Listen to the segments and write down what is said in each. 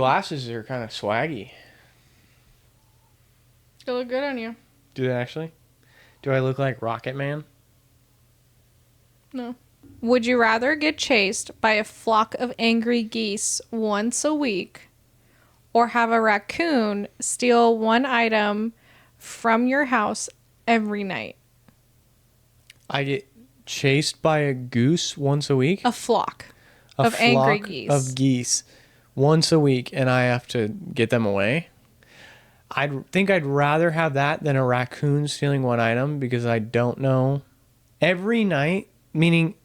glasses are kind of swaggy. They look good on you. Do they actually? Do I look like Rocket Man? No. Would you rather get chased by a flock of angry geese once a week or have a raccoon steal one item from your house every night? I get chased by a goose once a week? A flock A of angry flock geese. of geese once a week, and I have to get them away? I think I'd rather have that than a raccoon stealing one item because I don't know. Every night, meaning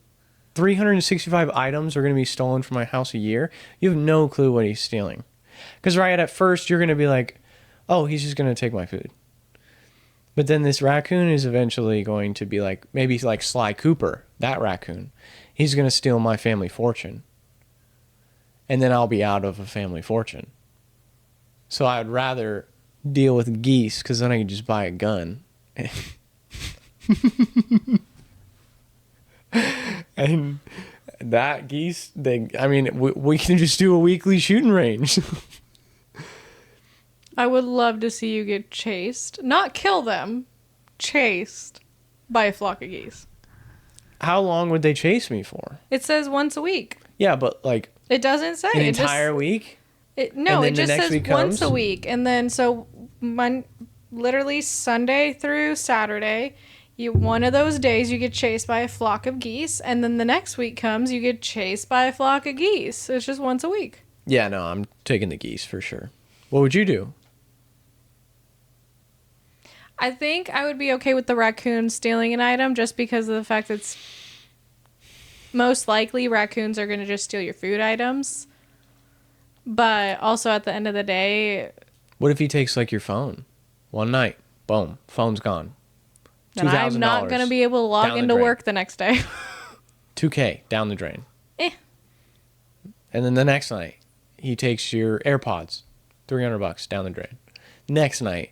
365 items are going to be stolen from my house a year. You have no clue what he's stealing. Because right at first, you're going to be like, oh, he's just going to take my food. But then this raccoon is eventually going to be like, maybe like Sly Cooper, that raccoon. He's going to steal my family fortune. And then I'll be out of a family fortune. So I'd rather deal with geese because then I can just buy a gun. And that geese, we can just do a weekly shooting range. I would love to see you get chased. Not kill them. Chased by a flock of geese. How long would they chase me for? It says once a week. Yeah, but like It doesn't say. an entire week? No, And it then the just next says week once comes? a week. And then so literally Sunday through Saturday, one of those days you get chased by a flock of geese, and then the next week comes you get chased by a flock of geese. It's just once a week. Yeah, no, I'm taking the geese for sure. What would you do? I think I would be okay with the raccoon stealing an item just because of the fact that it's most likely raccoons are going to just steal your food items. But also at the end of the day, What if he takes like your phone? One night, boom, phone's gone. then I'm not going to be able to log down the into drain. work the next day. $2K down the drain. Eh. And then the next night, he takes your AirPods, $300 down the drain. Next night,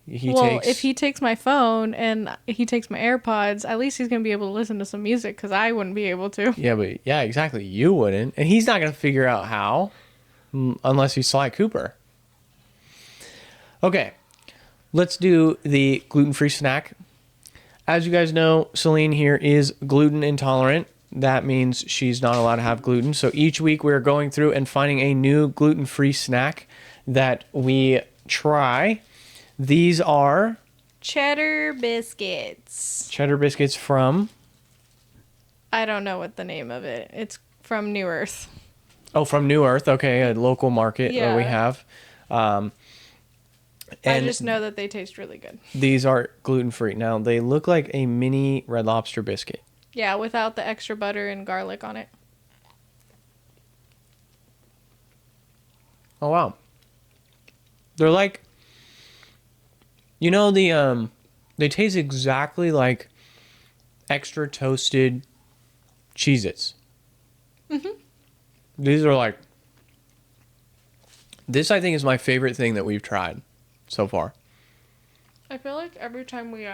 If he takes my phone and he takes my AirPods, at least he's going to be able to listen to some music because I wouldn't be able to. Yeah, exactly. You wouldn't, and he's not gonna figure out how, unless he's Sly Cooper. Okay, let's do the gluten-free snack. As you guys know, Celine here is gluten intolerant. That means she's not allowed to have gluten. So each week we're going through and finding a new gluten-free snack that we try. These are Cheddar biscuits. cheddar biscuits from, I don't know what the name of it. It's from New Earth. from New Earth. Okay, a local market that we Yeah. have. I And just know that they taste really good. these are gluten-free. Now, they look like a mini Red Lobster biscuit. Yeah, without the extra butter and garlic on it. Oh, wow. They're like, they taste exactly like extra toasted Cheez-Its. Mm-hmm. These are like, this I think is my favorite thing that we've tried so far. I feel like every time we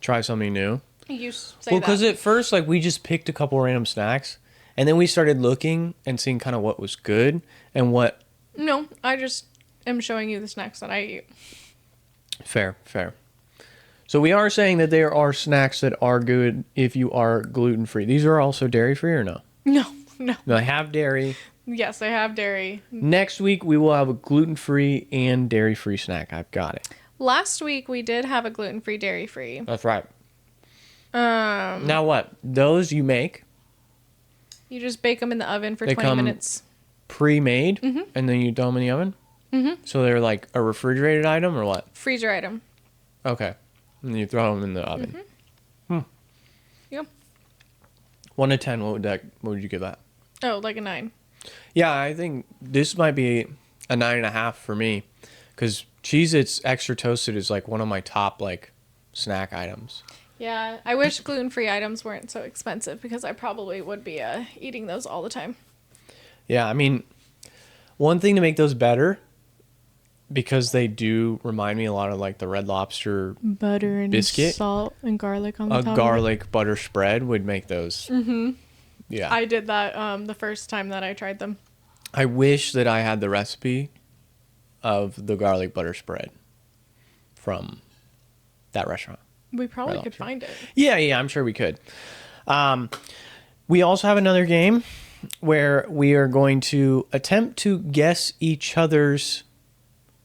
Try something new. you say Well, that. because at first, like, we just picked a couple random snacks, and then we started looking and seeing kind of what was good and what. No, I just am showing you the snacks that I eat. Fair. So we are saying that there are snacks that are good if you are gluten-free. These are also dairy-free or no? No. They have dairy. Yes, I have dairy. Next week, we will have a gluten-free and dairy-free snack. I've got it. Last week we did have a gluten-free, dairy-free. That's right. Now what? Those you make You just bake them in the oven for They 20 come- minutes. pre-made, and then you throw them in the oven? Mm-hmm. So they're like a refrigerated item or what? Freezer item. Okay. And you throw them in the oven. Yep. 1 to 10, what would you give that? Oh, like a 9. Yeah, I think this might be a 9.5 for me, because Cheez-Its extra toasted is like one of my top like snack items. Yeah, I wish gluten-free items weren't so expensive because I probably would be eating those all the time. Yeah, I mean, one thing to make those better, because they do remind me a lot of like the Red Lobster, Butter and Biscuit? salt and garlic on the a top. garlic butter spread would make those. Mm-hmm. Yeah. I did that the first time that I tried them. I wish that I had the recipe of the garlic butter spread from that restaurant. We probably Right could off. find it. Yeah, I'm sure we could. We also have another game where we are going to attempt to guess each other's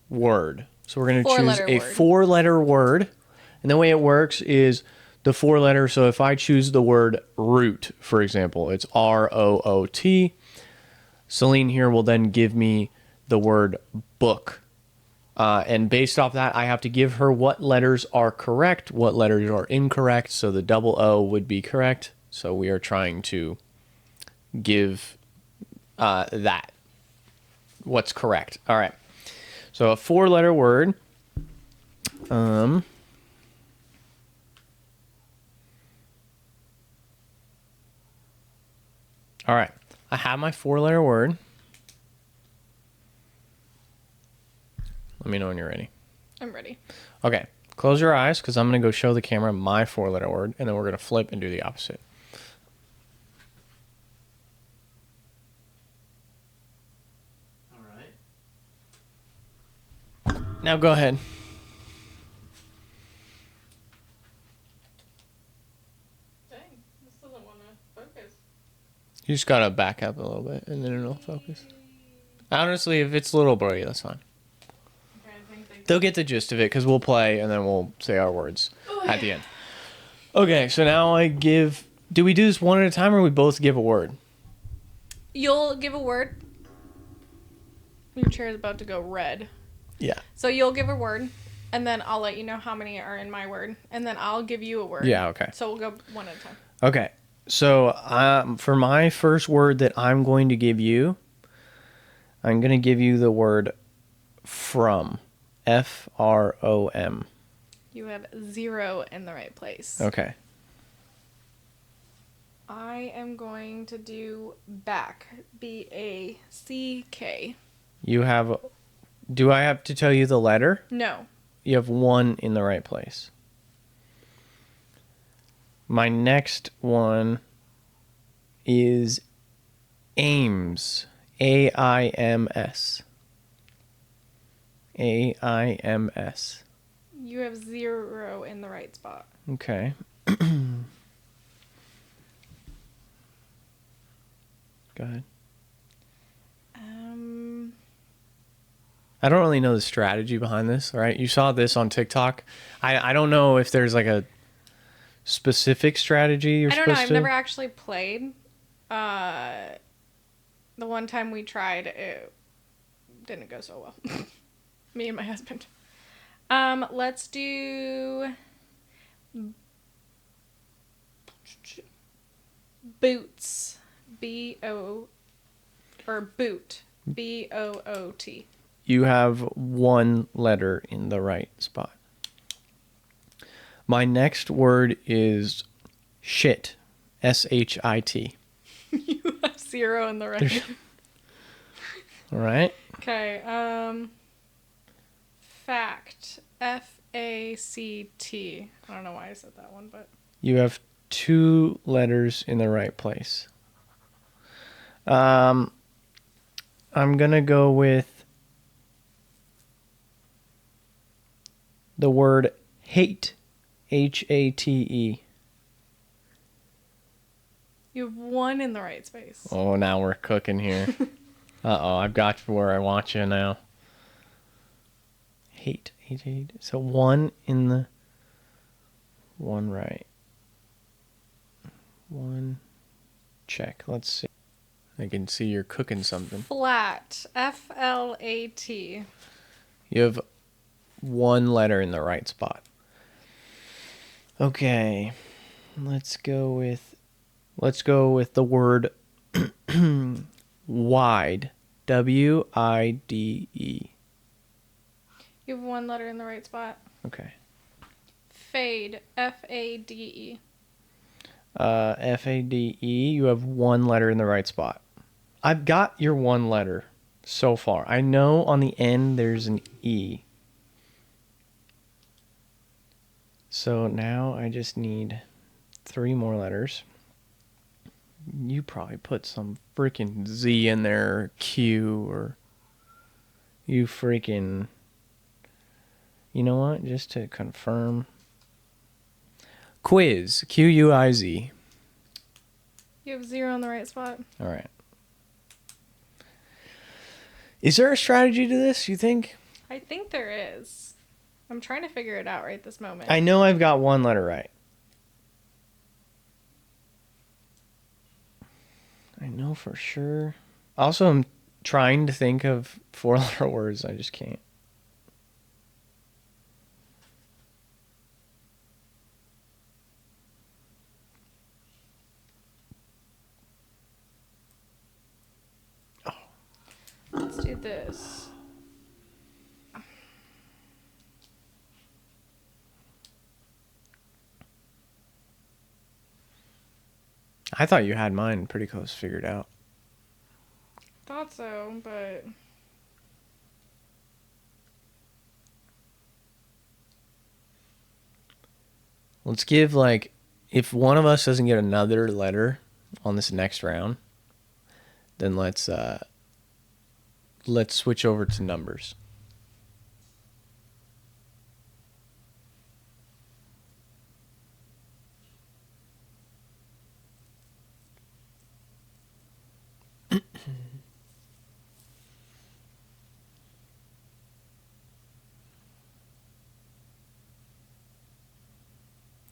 word. So we're going to choose Four-letter a word. 4-letter word. And the way it works is the 4 letters. So if I choose the word root, for example, it's ROOT. Celine here will then give me the word book. And based off that, I have to give her what letters are correct, what letters are incorrect. So the double O would be correct. So we are trying to give that what's correct. All right. So a 4-letter word. All right. I have my 4-letter word. Let me know when you're ready. I'm ready. Okay. Close your eyes because I'm going to go show the camera my 4-letter word, and then we're going to flip and do the opposite. All right. Now go ahead. Dang, this doesn't want to focus. You just got to back up a little bit, and then it'll focus. Honestly, if it's little blurry, that's fine. Okay, I think they... They'll get the gist of it because we'll play and then we'll say our words at the end. Okay, so now I give. Do we do this one at a time or we both give a word? You'll give a word. Your chair is about to go red. Yeah. So you'll give a word, and then I'll let you know how many are in my word, and then I'll give you a word. Yeah, okay. So we'll go one at a time. Okay, so for my first word that I'm going to give you, I'm going to give you the word from. FROM. You have 0 in the right place. Okay. I am going to do back. BACK. You have. Do I have to tell you the letter? No. You have 1 in the right place. My next one is AIMS. AIMS. AIMS. You have 0 in the right spot. Okay. Go ahead. I don't really know the strategy behind this, all right? You saw this on TikTok. I don't know if there's like a specific strategy you're I don't know. supposed I've to... never actually played. The one time we tried, it didn't go so well. Me and my husband. Let's do boots. B-O or boot. BOOT. You have 1 letter in the right spot. My next word is shit. SHIT. You have 0 in the right. All right. Okay. Fact. FACT. I don't know why I said that one, but You have 2 letters in the right place. I'm going to go with the word hate. HATE. you have 1 in the right space. Oh, now we're cooking here. Uh-oh, I've got you where I want you now. Hate. So 1 in the... 1 right. 1. Check. Let's see. I can see you're cooking something. Flat. FLAT. You have 1 letter in the right spot. Okay. Let's go with the word wide. WIDE. You have 1 letter in the right spot. Okay. Fade. FADE. FADE. You have 1 letter in the right spot. I've got your 1 letter so far. I know on the end there's an E. So now I just need 3 more letters. You probably put some freaking Z in there, or Q, or you freaking. You know what? Just to confirm. Quiz. Quiz. You have 0 on the right spot. All right. Is there a strategy to this, you think? I think there is. I'm trying to figure it out right this moment. I know I've got one letter right. I know for sure. Also, I'm trying to think of 4-letter words. I just can't. Let's do this. I thought you had mine pretty close figured out. Thought so, but Let's give, like, if one of us doesn't get another letter on this next round, then let's switch over to numbers.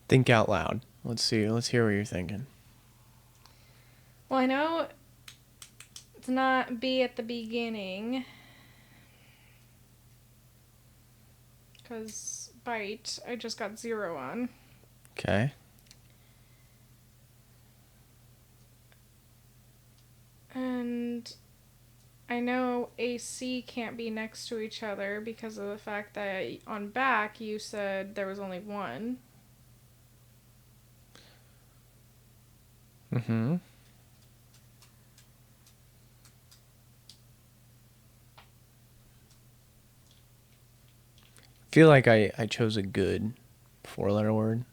Think out loud. Let's see. Let's hear what you're thinking. well, I know it's not B at the beginning. Because bite, I just got 0 on. Okay. And I know AC can't be next to each other because of the fact that on back you said there was only one. Mm-hmm. I feel like I chose a good 4-letter word.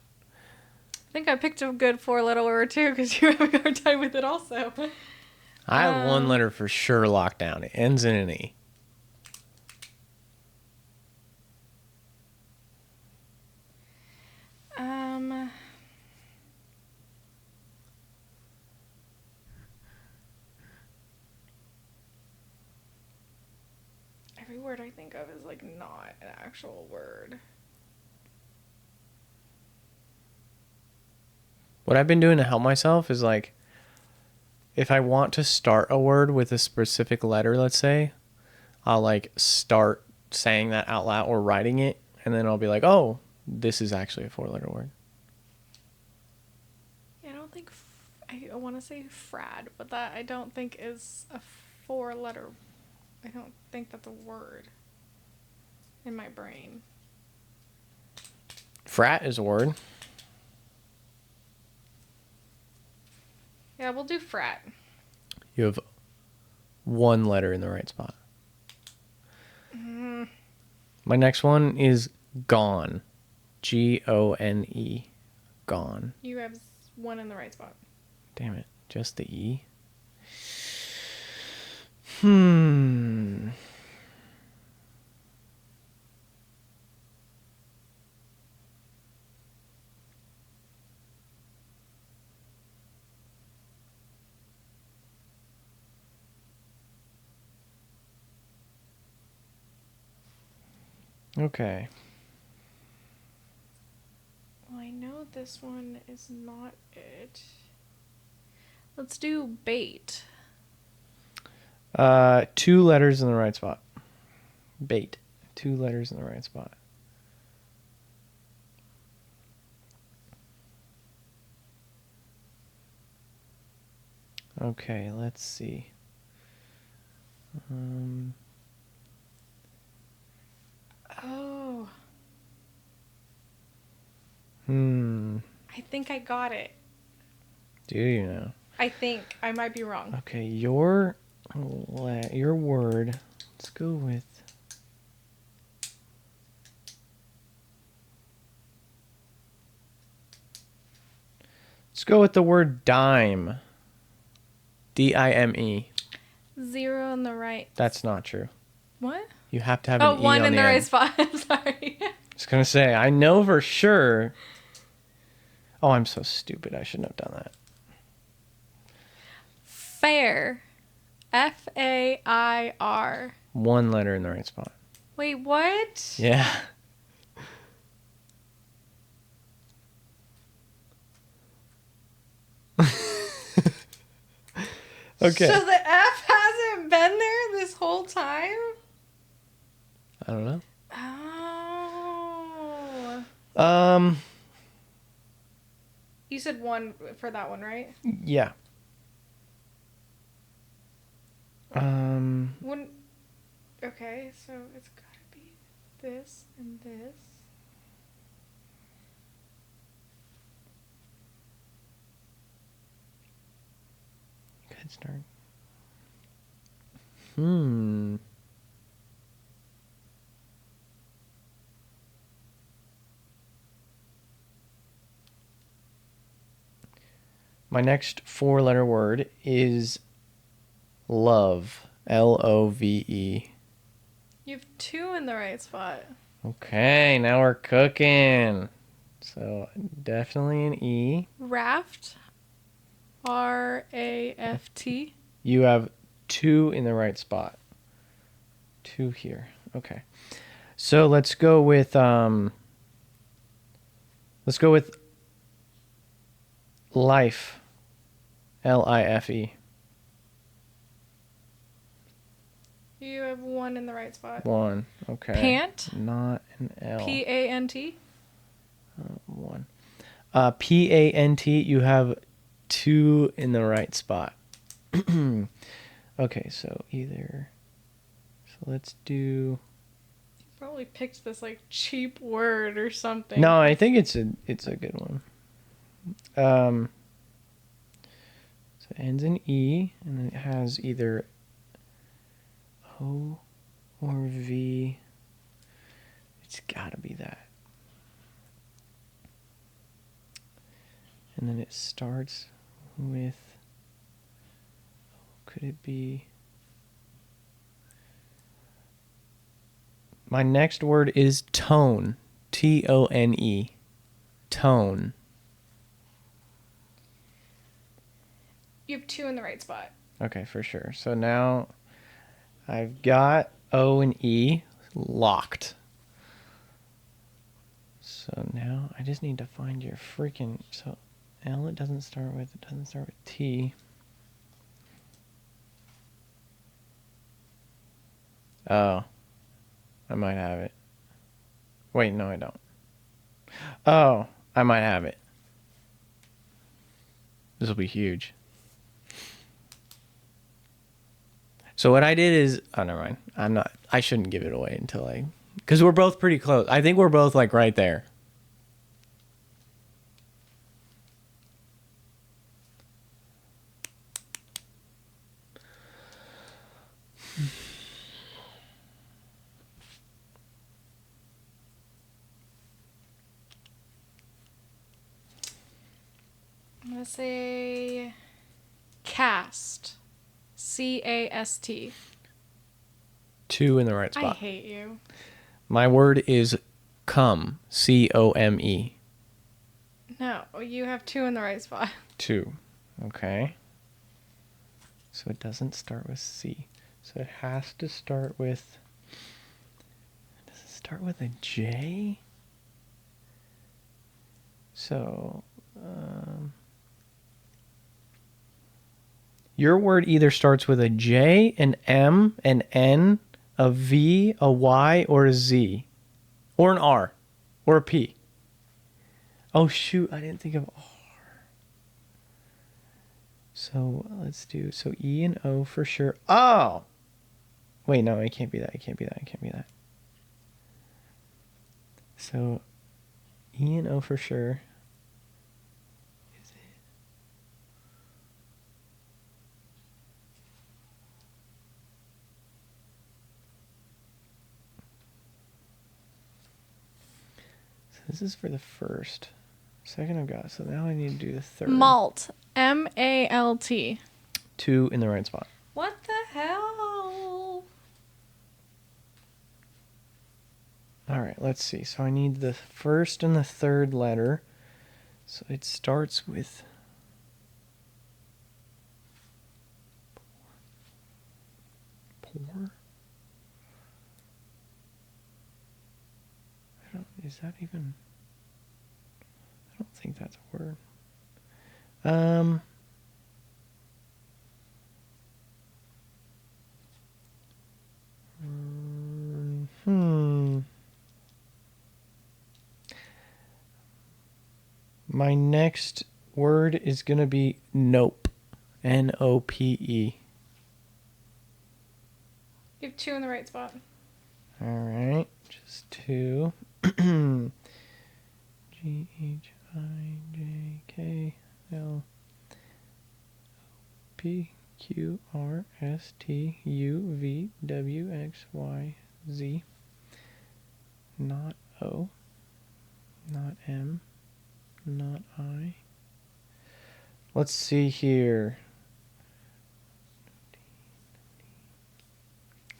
I think I picked a good 4-letter word too because you're having a hard time with it also. I have one letter for sure locked down. It ends in an E. Every word I think of is like not an actual word. What I've been doing to help myself is, like, if I want to start a word with a specific letter, let's say, I'll, like, start saying that out loud or writing it, and then I'll be like, oh, this is actually a 4-letter word. Yeah, I don't think I want to say frad, but that I don't think is a 4-letter. I don't think that's a word in my brain. Frat is a word. Yeah, we'll do frat. You have one letter in the right spot. Mm. My next one is gone. Gone. Gone. You have 1 in the right spot. Damn it. Just the E? Okay. Well, I know this one is not it. Let's do bait. 2 letters in the right spot. Bait. 2 letters in the right spot. Okay, let's see. Oh. I think I got it. Do you know? I think. I might be wrong. Okay, your word. Let's go with. Let's go with the word dime. D-I-M-E. 0 in the right. That's not true. What? You have to have Oh, an E 1 on in the the right end. spot. I'm sorry. I was going to say, I know for sure. Oh, I'm so stupid. I shouldn't have done that. Fair. F-A-I-R. 1 letter in the right spot. Wait, what? Yeah. Okay. So the F hasn't been there this whole time? I don't know. Oh. You said 1 for that one, right? Yeah. Wouldn't. Okay, so it's gotta be this and this. Good start. Hmm. My next 4-letter word is love. L-O-V-E. You have 2 in the right spot. Okay, now we're cooking. So definitely an E. Raft. R-A-F-T. You have 2 in the right spot. 2 here. Okay. So let's go with life. L-I-F-E. You have 1 in the right spot. 1. Okay. Pant. Not an L. P-A-N-T. 1. P-A-N-T. You have 2 in the right spot. Okay, so either. So let's do. Probably picked this like cheap word or something. No, I think it's a good one. So it ends in E, and then it has either O or V. It's gotta be that. And then it starts with. Could it be? My next word is tone. T-O-N-E. Tone. You have 2 in the right spot. Okay, for sure. So now I've got O and E locked. So now I just need to find your freaking. So L it doesn't start with. It doesn't start with T. Oh. I might have it. Wait, no, I don't. Oh, I might have it. This will be huge. So what I did is, oh, never mind. I shouldn't give it away until because we're both pretty close. I think we're both like right there. I'm going to say cast. C-A-S-T. 2 in the right I spot. hate you. My word is come. C-O-M-E. No, you have 2 in the right spot. 2. Okay. So it doesn't start with C. So it has to start with. Does it start with a J? So. Your word either starts with a J, an M, an N, a V, a Y, or a Z. Or an R. Or a P. Oh, shoot. I didn't think of R. So let's do. So E and O for sure. Oh! Wait, no, it can't be that. It can't be that. It can't be that. So E and O for sure. Is it? So this is for the first. Second I've got. So now I need to do the third. Malt. M-A-L-T. 2 in the right spot. What the hell? All right, let's see. So I need the first and the third letter. So it starts with pour. Is that even? I don't think that's a word. My next word is going to be nope. N-O-P-E. You have 2 in the right spot. All right. Just 2. G-H-I-J-K-L-P-Q-R-S-T-U-V-W-X-Y-Z. Not O. Not M. Not I. Let's see here.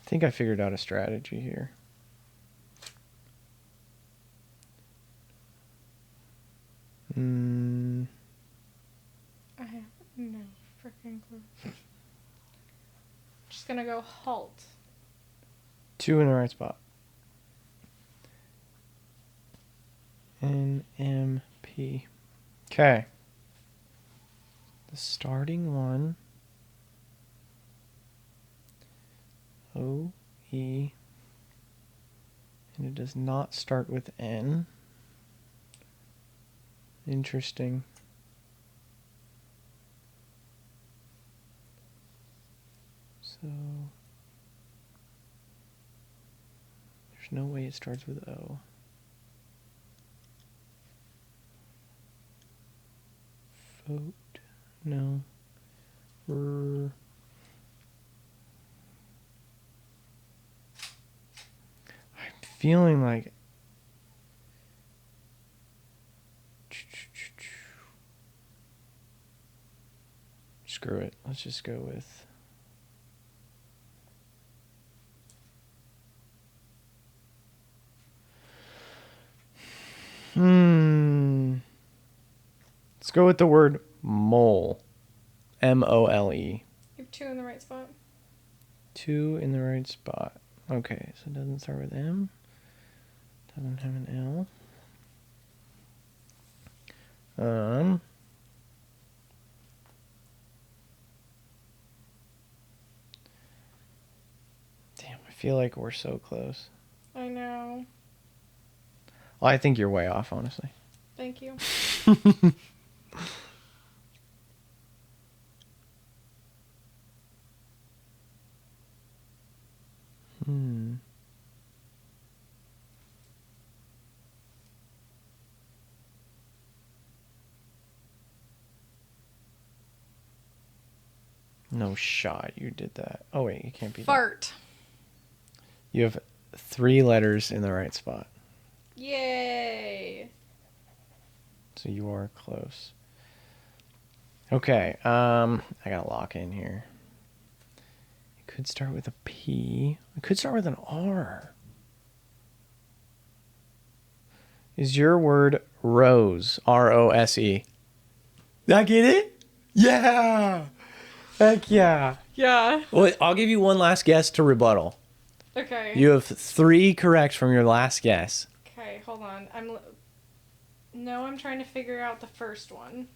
I think I figured out a strategy here. I have no freaking clue. Just gonna go halt. 2 in the right spot. N-M-P. Okay. The starting one. O-E. And it does not start with N. Interesting. So there's no way it starts with O. Vote. No. I'm feeling like screw it. Let's just go with let's go with the word mole. M-O-L-E. You have 2 in the right spot. 2 in the right spot. Okay, so it doesn't start with M. Doesn't have an L. Damn, I feel like we're so close. I know. Well, I think you're way off, honestly. Thank you. No shot you did that. Oh, wait, it can't be that. Fart. You have 3 letters in the right spot. Yay. So you are close. Okay, I gotta lock in here. It could start with a P. It could start with an R. Is your word rose? R-O-S-E. Did I get it? Yeah! Heck yeah. Yeah. Well, I'll give you one last guess to rebuttal. Okay. You have 3 correct from your last guess. Okay, hold on. I'm trying to figure out the first one.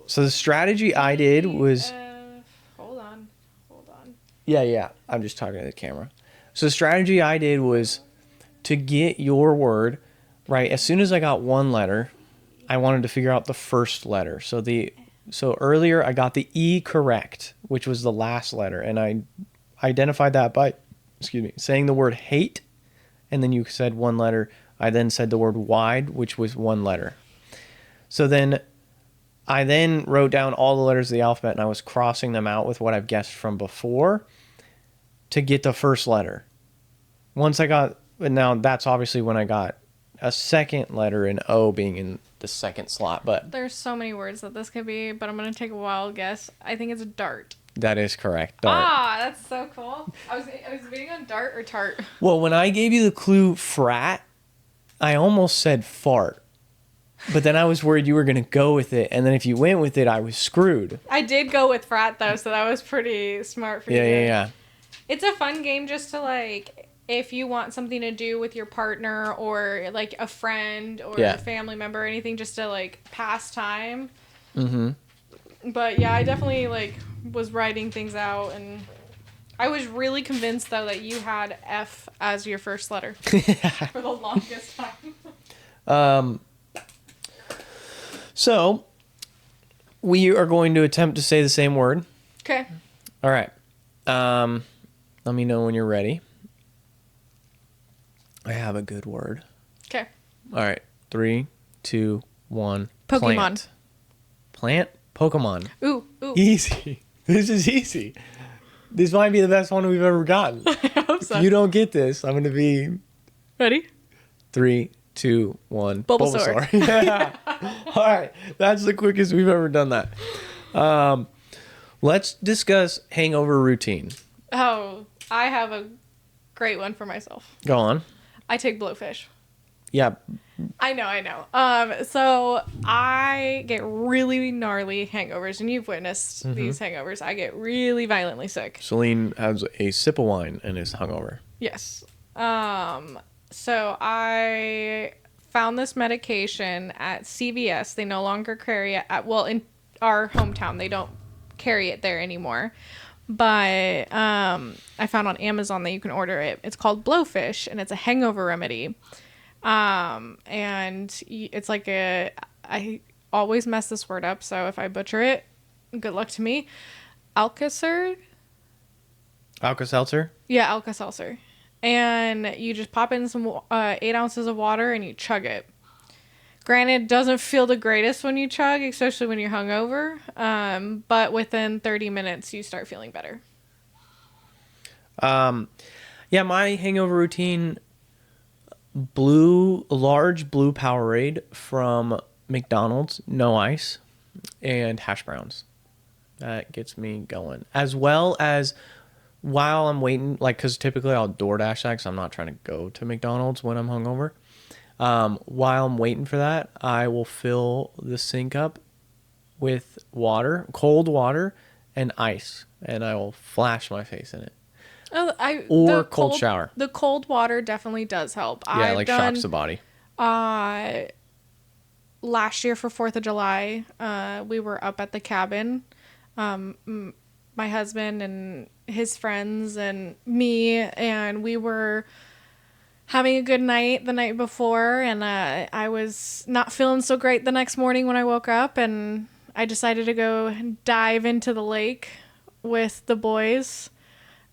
So the strategy I did was... Hold on. Yeah. I'm just talking to the camera. So the strategy I did was to get your word right. As soon as I got one letter, I wanted to figure out the first letter. So earlier I got the E correct, which was the last letter, and I identified that by, saying the word hate, and then you said one letter. I then said the word wide, which was one letter. So then I wrote down all the letters of the alphabet, and I was crossing them out with what I've guessed from before to get the first letter. Now that's obviously when I got a second letter in O being the second slot, but There's so many words that this could be, but I'm gonna take a wild guess. I think it's dart. that is correct. Dart. Ah, that's so cool. I was debating on dart or tart. Well, when I gave you the clue frat, I almost said fart. But then I was worried you were going to go with it. And then if you went with it, I was screwed. I did go with frat though, so that was pretty smart for you. Yeah. It's a fun game just to like, if you want something to do with your partner or like a friend or a family member or anything, just to like pass time. Mm-hmm. But yeah, I definitely like was writing things out, and I was really convinced though that you had F as your first letter for the longest time. So, we are going to attempt to say the same word. Okay. All right. Let me know when you're ready. I have a good word. Okay. All right. 3, 2, 1. Pokemon. Plant? Pokemon. Ooh. Easy. This is easy. This might be the best one we've ever gotten. I hope so. If you don't get this, I'm going to be... Ready? 3, 2, 1. Bulbasaur. Yeah. All right. That's the quickest we've ever done that. Let's discuss hangover routine. Oh, I have a great one for myself. Go on. I take Blowfish. Yeah. I know. So I get really gnarly hangovers, and you've witnessed these hangovers. I get really violently sick. Celine has a sip of wine and is hungover. Yes. So I found this medication at CVS. They no longer carry it in our hometown. They don't carry it there anymore. But I found on Amazon that you can order it. It's called Blowfish, and it's a hangover remedy. And it's like I always mess this word up, so if I butcher it, good luck to me. Alka-Seltzer? Alka-Seltzer? Yeah, Alka-Seltzer. And you just pop in some 8 ounces of water and you chug it. Granted, it doesn't feel the greatest when you chug, especially when you're hungover. But within 30 minutes, you start feeling better. Yeah, my hangover routine, large blue Powerade from McDonald's, no ice, and hash browns. That gets me going. As well as while I'm waiting, like, because typically I'll DoorDash that because I'm not trying to go to McDonald's when I'm hungover. While I'm waiting for that, I will fill the sink up with water, cold water, and ice, and I will flash my face in it. The cold shower. The cold water definitely does help. Yeah, shocks the body. Last year for 4th of July, we were up at the cabin. My husband and his friends and me, and we were having a good night the night before, and I was not feeling so great the next morning when I woke up, and I decided to go dive into the lake with the boys,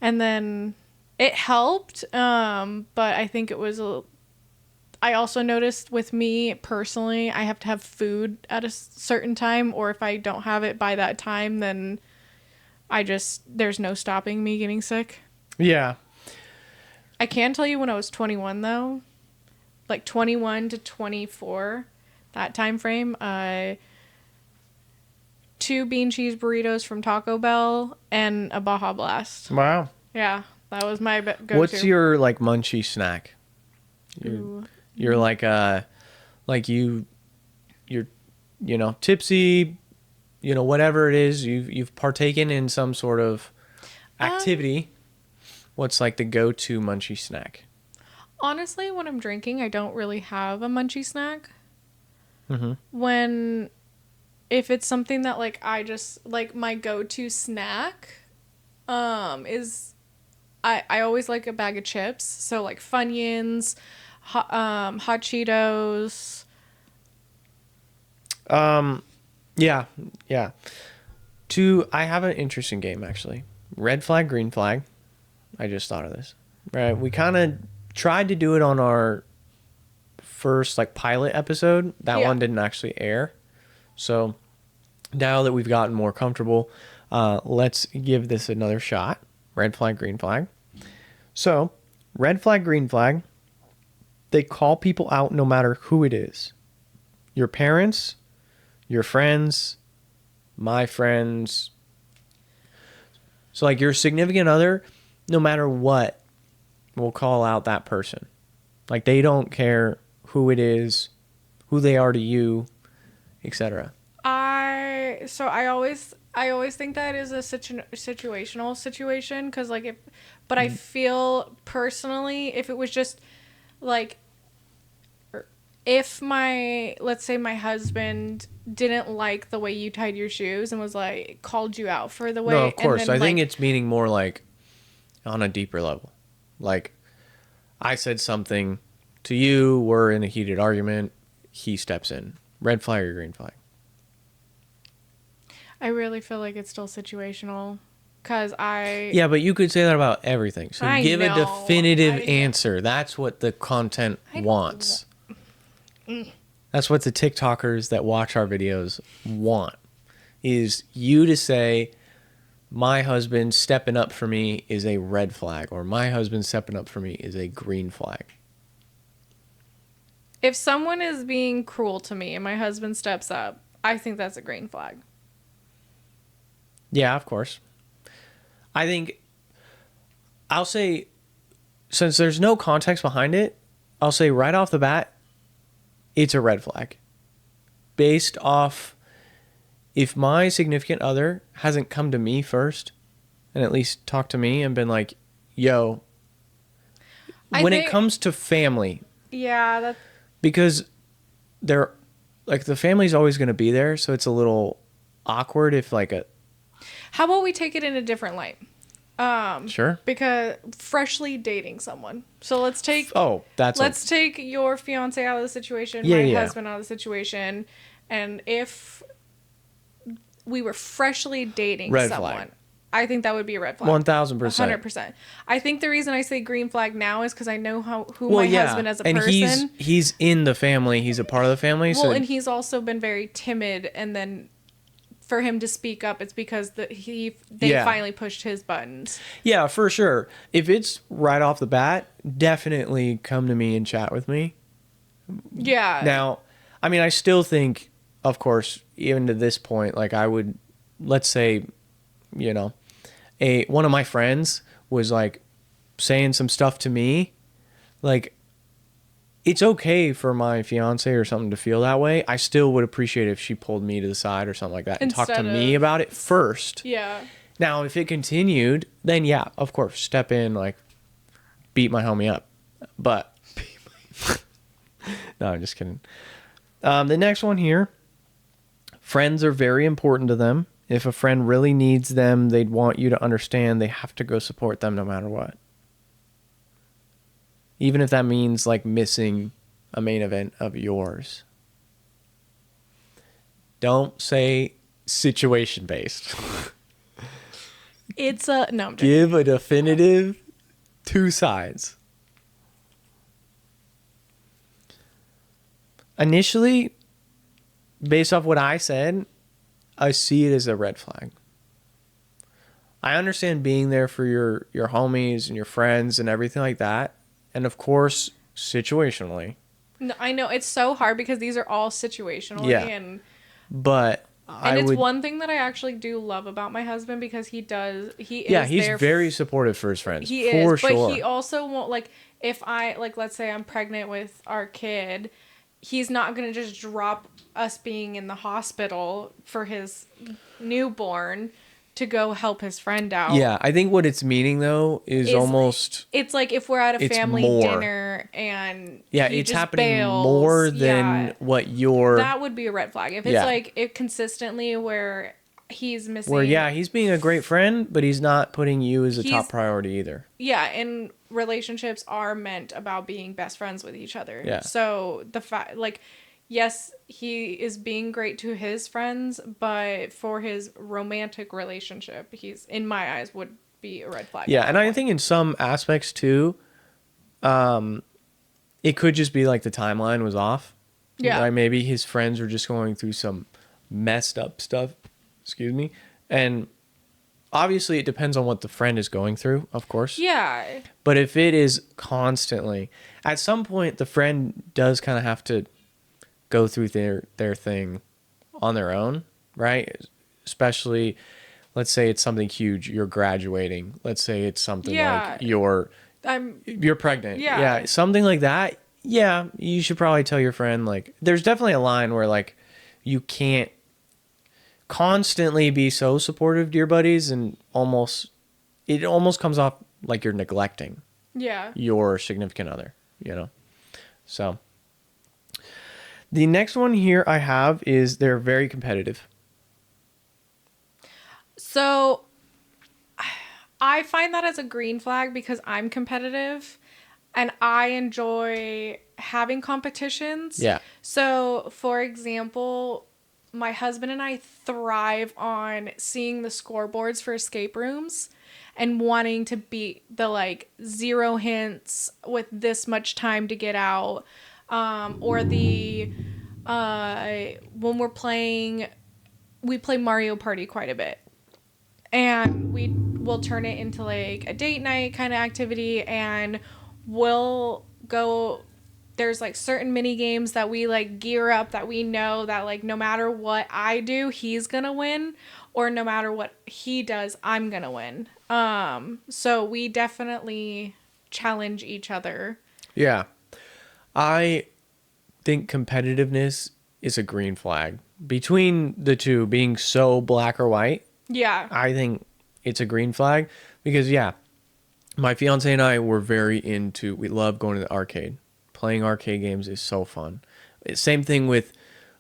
and then it helped, but I think it was I also noticed with me personally, I have to have food at a certain time, or if I don't have it by that time, then there's no stopping me getting sick. Yeah. I can tell you when I was 21 though, like 21 to 24, that time frame, 2 bean cheese burritos from Taco Bell and a Baja Blast. Wow. Yeah, that was my go-to. What's your like munchie snack? You're like you're tipsy, whatever it is, you've partaken in some sort of activity. What's like the go-to munchie snack? Honestly, when I'm drinking, I don't really have a munchie snack. If it's something that like I just like, my go-to snack is I always like a bag of chips, so like Funyuns, hot Cheetos. Yeah. I have an interesting game actually. Red flag, green flag. I just thought of this. Right, we kind of tried to do it on our first like pilot episode. That one didn't actually air. So now that we've gotten more comfortable, let's give this another shot. Red flag, green flag. So, red flag, green flag. They call people out no matter who it is. your parents, your friends, my friends. So like your significant other, no matter what, will call out that person. Like they don't care who it is, who they are to you, etc. I always think that is a situational situation because like if, but I feel personally if it was just like if let's say my husband didn't like the way you tied your shoes and was like called you out for the way. No, of course. And then, I think it's meaning more like on a deeper level. Like I said something to you, we're in a heated argument, he steps in. Red flag or green flag? I really feel like it's still situational because Yeah, but you could say that about everything. So I give a know. definitive I know. answer. That's what the content I don't wants. That's what the TikTokers that watch our videos want. Is you to say, my husband stepping up for me is a red flag, or my husband stepping up for me is a green flag. If someone is being cruel to me and my husband steps up, I think that's a green flag. Yeah, of course. I think I'll say, since there's no context behind it, I'll say right off the bat, it's a red flag. Based off, if my significant other hasn't come to me first and at least talked to me and been like, yo, when it comes to family, Yeah, that's because they're like the family's always going to be there, so it's a little awkward if like a how about we take it in a different light? sure. Because freshly dating someone. So let's take Let's take your fiance out of the situation, Yeah, my yeah. husband out of the situation, and if we were freshly dating Red someone, flag. I think that would be a red flag. 1,000%. 100%. I think the reason I say green flag now is because I know who well, my yeah. husband as a and person. he's in the family. He's a part of the family. Well, so and he's also been very timid, and then for him to speak up, it's because they Yeah. finally pushed his buttons. yeah, for sure. If it's right off the bat, definitely come to me and chat with me. Yeah. Now, I mean, I still think, of course, even to this point, like I would, let's say, you know, one of my friends was like saying some stuff to me, like it's okay for my fiance or something to feel that way. I still would appreciate if she pulled me to the side or something like that and talked to Instead me of- about it first. Yeah. Now, if it continued, then yeah, of course, step in, like beat my homie up. But no, I'm just kidding. The next one here, friends are very important to them. If a friend really needs them, they'd want you to understand they have to go support them no matter what. Even if that means like missing a main event of yours. Don't say situation based. It's a no. I'm joking. Give a definitive two sides. Initially, based off what I said, I see it as a red flag. I understand being there for your homies and your friends and everything like that. And of course, situationally. No, I know it's so hard because these are all situational. Yeah. And But it's one thing that I actually do love about my husband because he is yeah, he's there very supportive for his friends. he for is, sure. but he also won't like if I like let's say I'm pregnant with our kid, he's not gonna just drop us being in the hospital for his newborn to go help his friend out. Yeah, I think what it's meaning though is almost it's like if we're at a it's family more. dinner and yeah, he it's just happening bails, more than yeah, what you're that would be a red flag. If it's Yeah. like it consistently where he's missing where yeah, he's being a great friend, but he's not putting you as a top He's- priority either. yeah, and relationships are meant about being best friends with each other. Yeah. So the fact, like, yes, he is being great to his friends, but for his romantic relationship, he's in my eyes would be a red flag. Yeah, at and that I point. think in some aspects too, it could just be like the timeline was off. Yeah. Like maybe his friends are just going through some messed up stuff. Excuse me. And obviously it depends on what the friend is going through, of course. Yeah. But if it is constantly, at some point the friend does kind of have to go through their thing on their own, right? Especially, let's say it's something huge, you're graduating. Let's say it's something Yeah. like you're I'm pregnant. Yeah. Something like that. Yeah, you should probably tell your friend, like, there's definitely a line where, like, you can't constantly be so supportive to your buddies, and it almost comes off like you're neglecting yeah. your significant other, you know? So the next one here I have is they're very competitive. So I find that as a green flag because I'm competitive and I enjoy having competitions. Yeah. So, for example, my husband and I thrive on seeing the scoreboards for escape rooms and wanting to beat the like 0 hints with this much time to get out. Or the when we play Mario Party quite a bit. And we will turn it into like a date night kind of activity, and we'll go, there's like certain mini games that we like gear up that we know that like no matter what I do he's gonna win, or no matter what he does I'm gonna win. So we definitely challenge each other. Yeah. I think competitiveness is a green flag. Between the two being so black or white, Yeah. I think it's a green flag because, yeah, my fiance and I were we love going to the arcade. Playing arcade games is so fun. Same thing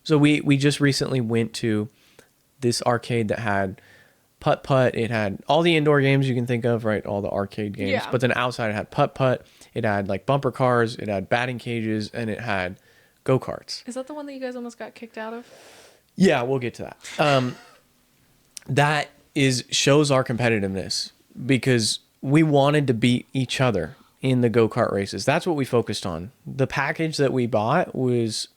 so we just recently went to this arcade that had putt-putt. It had all the indoor games you can think of, right? All the arcade games. Yeah. But then outside it had putt-putt. It had like bumper cars. It had batting cages. And it had go-karts. Is that the one that you guys almost got kicked out of? Yeah, we'll get to that. That shows our competitiveness because we wanted to beat each other in the go-kart races. That's what we focused on. The package that we bought was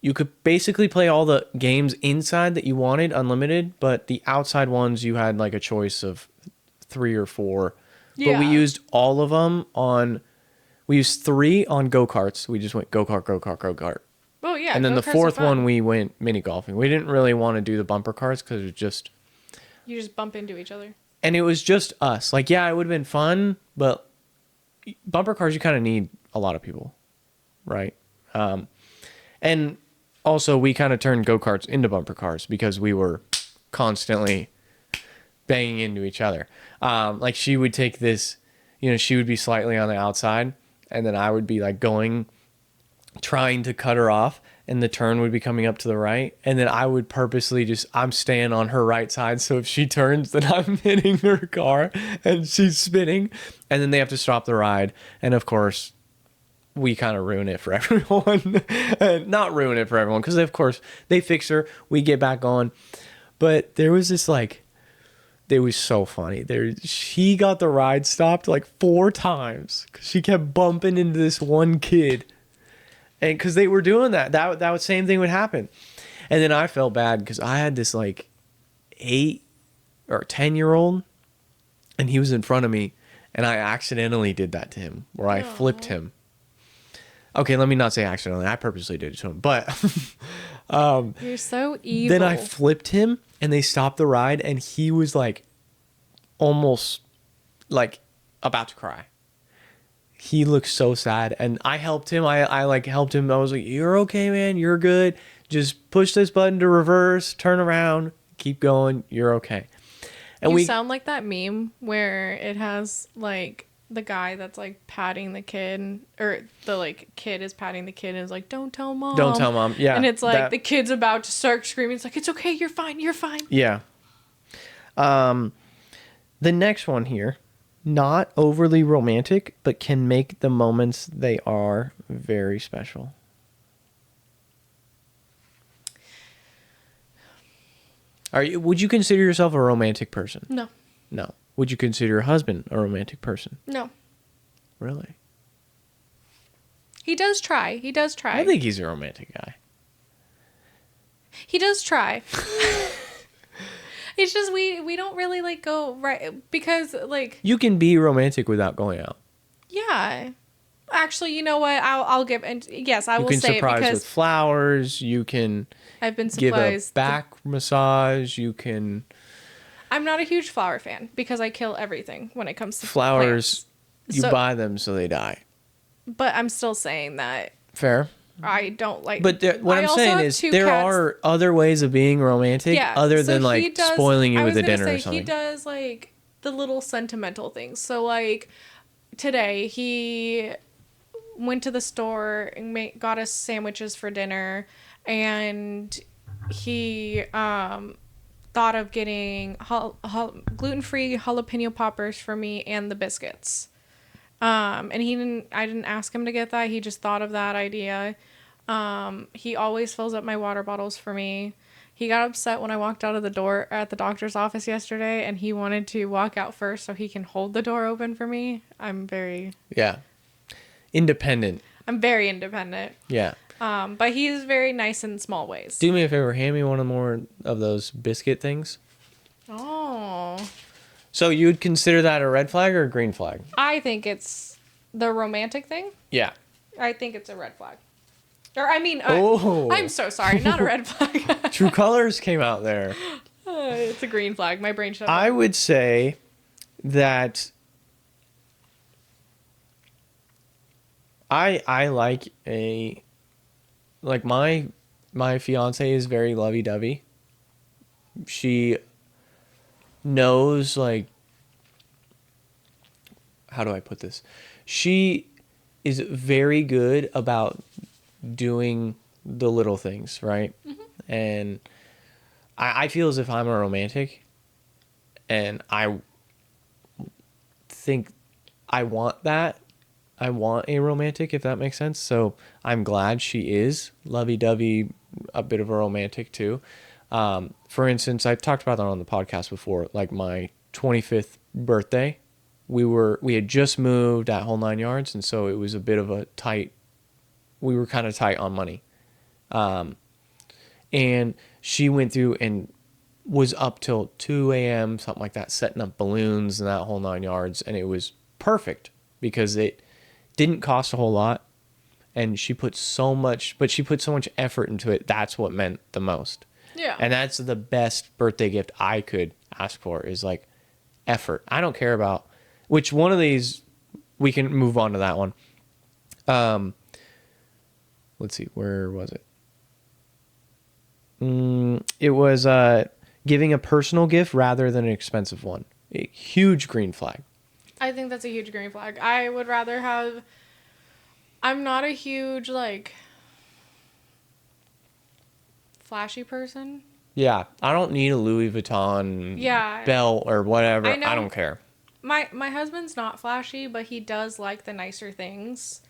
you could basically play all the games inside that you wanted, unlimited, but the outside ones you had like a choice of 3 or 4. Yeah. But we used all of them we used 3 on go-karts. We just went go-kart, go-kart, go-kart. Oh yeah. And then the go-karts are 4th fun. one we went mini golfing. We didn't really want to do the bumper cars because it was just... You just bump into each other. And it was just us. Like, yeah, it would have been fun, but bumper cars, you kind of need a lot of people, right? And also, we kind of turned go-karts into bumper cars because we were constantly banging into each other. Like, she would take this, she would be slightly on the outside, and then I would be, like, trying to cut her off, and the turn would be coming up to the right, and then I would purposely I'm staying on her right side, so if she turns, then I'm hitting her car, and she's spinning, and then they have to stop the ride, and of course, we kind of ruin it for everyone. Not ruin it for everyone, because of course, they fix her, we get back on, but there was this, like, it was so funny. She got the ride stopped, like, 4 times, because she kept bumping into this one kid. And because they were doing that same thing would happen. And then I felt bad because I had this like 8 or 10-year-old and he was in front of me and I accidentally did that to him where I flipped him. Okay, let me not say accidentally. I purposely did it to him. But You're so evil. then I flipped him and they stopped the ride and he was like almost like about to cry. He looked so sad and I helped him. I like helped him. I was like, you're okay, man. You're good. Just push this button to reverse, turn around, keep going. You're okay. And you sound like that meme where it has like the guy that's like patting the kid, or the like kid is patting the kid and is like, don't tell mom. Don't tell mom. Yeah. And it's like the kid's about to start screaming. It's like, it's okay. You're fine. You're fine. Yeah. The next one here. Not overly romantic, but can make the moments they are very special. Would you consider yourself a romantic person? No. No. Would you consider your husband a romantic person? No. Really? He does try. He does try. I think he's a romantic guy. He does try. It's just we don't really like go right because like you can be romantic without going out. yeah. actually, you know what? I'll give, and yes, I You will can say it surprise with because flowers. You can I've been give a surprised. back massage. You can I'm not a huge flower fan because I kill everything when it comes to flowers. plants. You So, buy them so they die. but I'm still saying that Fair. I don't like. But what I I'm also saying have is two there cats. are other ways of being romantic Yeah, other so than he like does- spoiling you I with was a gonna dinner say, or something. He does like the little sentimental things. So like today he went to the store and got us sandwiches for dinner, and he thought of getting gluten-free jalapeno poppers for me and the biscuits. And I didn't ask him to get that. He just thought of that idea. He always fills up my water bottles for me. He got upset when I walked out of the door at the doctor's office yesterday, and he wanted to walk out first so he can hold the door open for me. Yeah. Independent. I'm very independent. Yeah. But he's very nice in small ways. Do me a favor, hand me one more of those biscuit things. Oh. So you would consider that a red flag or a green flag? I think it's the romantic thing. Yeah. I think it's a red flag. Or, I mean, Oh. I'm so sorry. Not a red flag. True colors came out there. It's a green flag. My brain shut I up. would say that I like my fiance is very lovey-dovey. She knows, like, how do I put this? She is very good about doing the little things, right? And I feel as if I'm a romantic, and I think I want that. I want a romantic, if that makes sense. So I'm glad she is lovey-dovey, a bit of a romantic too. For instance, I've talked about that on the podcast before. Like my 25th birthday, we had just moved that whole 9 yards, and so it was a bit of a tight. We were kind of tight on money, and she went through and was up till 2 a.m. something like that, setting up balloons and that whole 9 yards, and it was perfect because it didn't cost a whole lot, and she put so much effort into it. That's what meant the most. Yeah. And that's the best birthday gift I could ask for, is like effort. I don't care about which one of these. We can move on to that one. Let's see, where was it? It was giving a personal gift rather than an expensive one. A huge green flag. I think that's a huge green flag. I would rather have. I'm not a huge, like, flashy person. Yeah, I don't need a Louis Vuitton Yeah. belt or whatever. I know. I don't care. My husband's not flashy, but he does like the nicer things.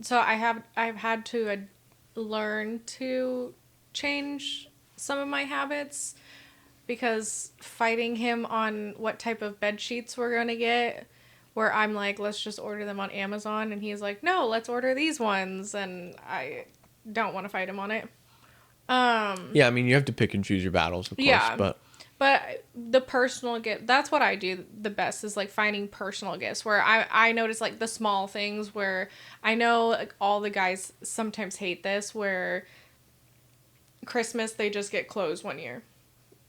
So I've had to learn to change some of my habits, because fighting him on what type of bed sheets we're going to get, where I'm like, let's just order them on Amazon, and he's like, no, let's order these ones, and I don't want to fight him on it. Yeah, I mean, you have to pick and choose your battles, of course. Yeah. But the personal gift, that's what I do the best, is like finding personal gifts where I notice like the small things, where I know like all the guys sometimes hate this, where Christmas they just get clothes one year.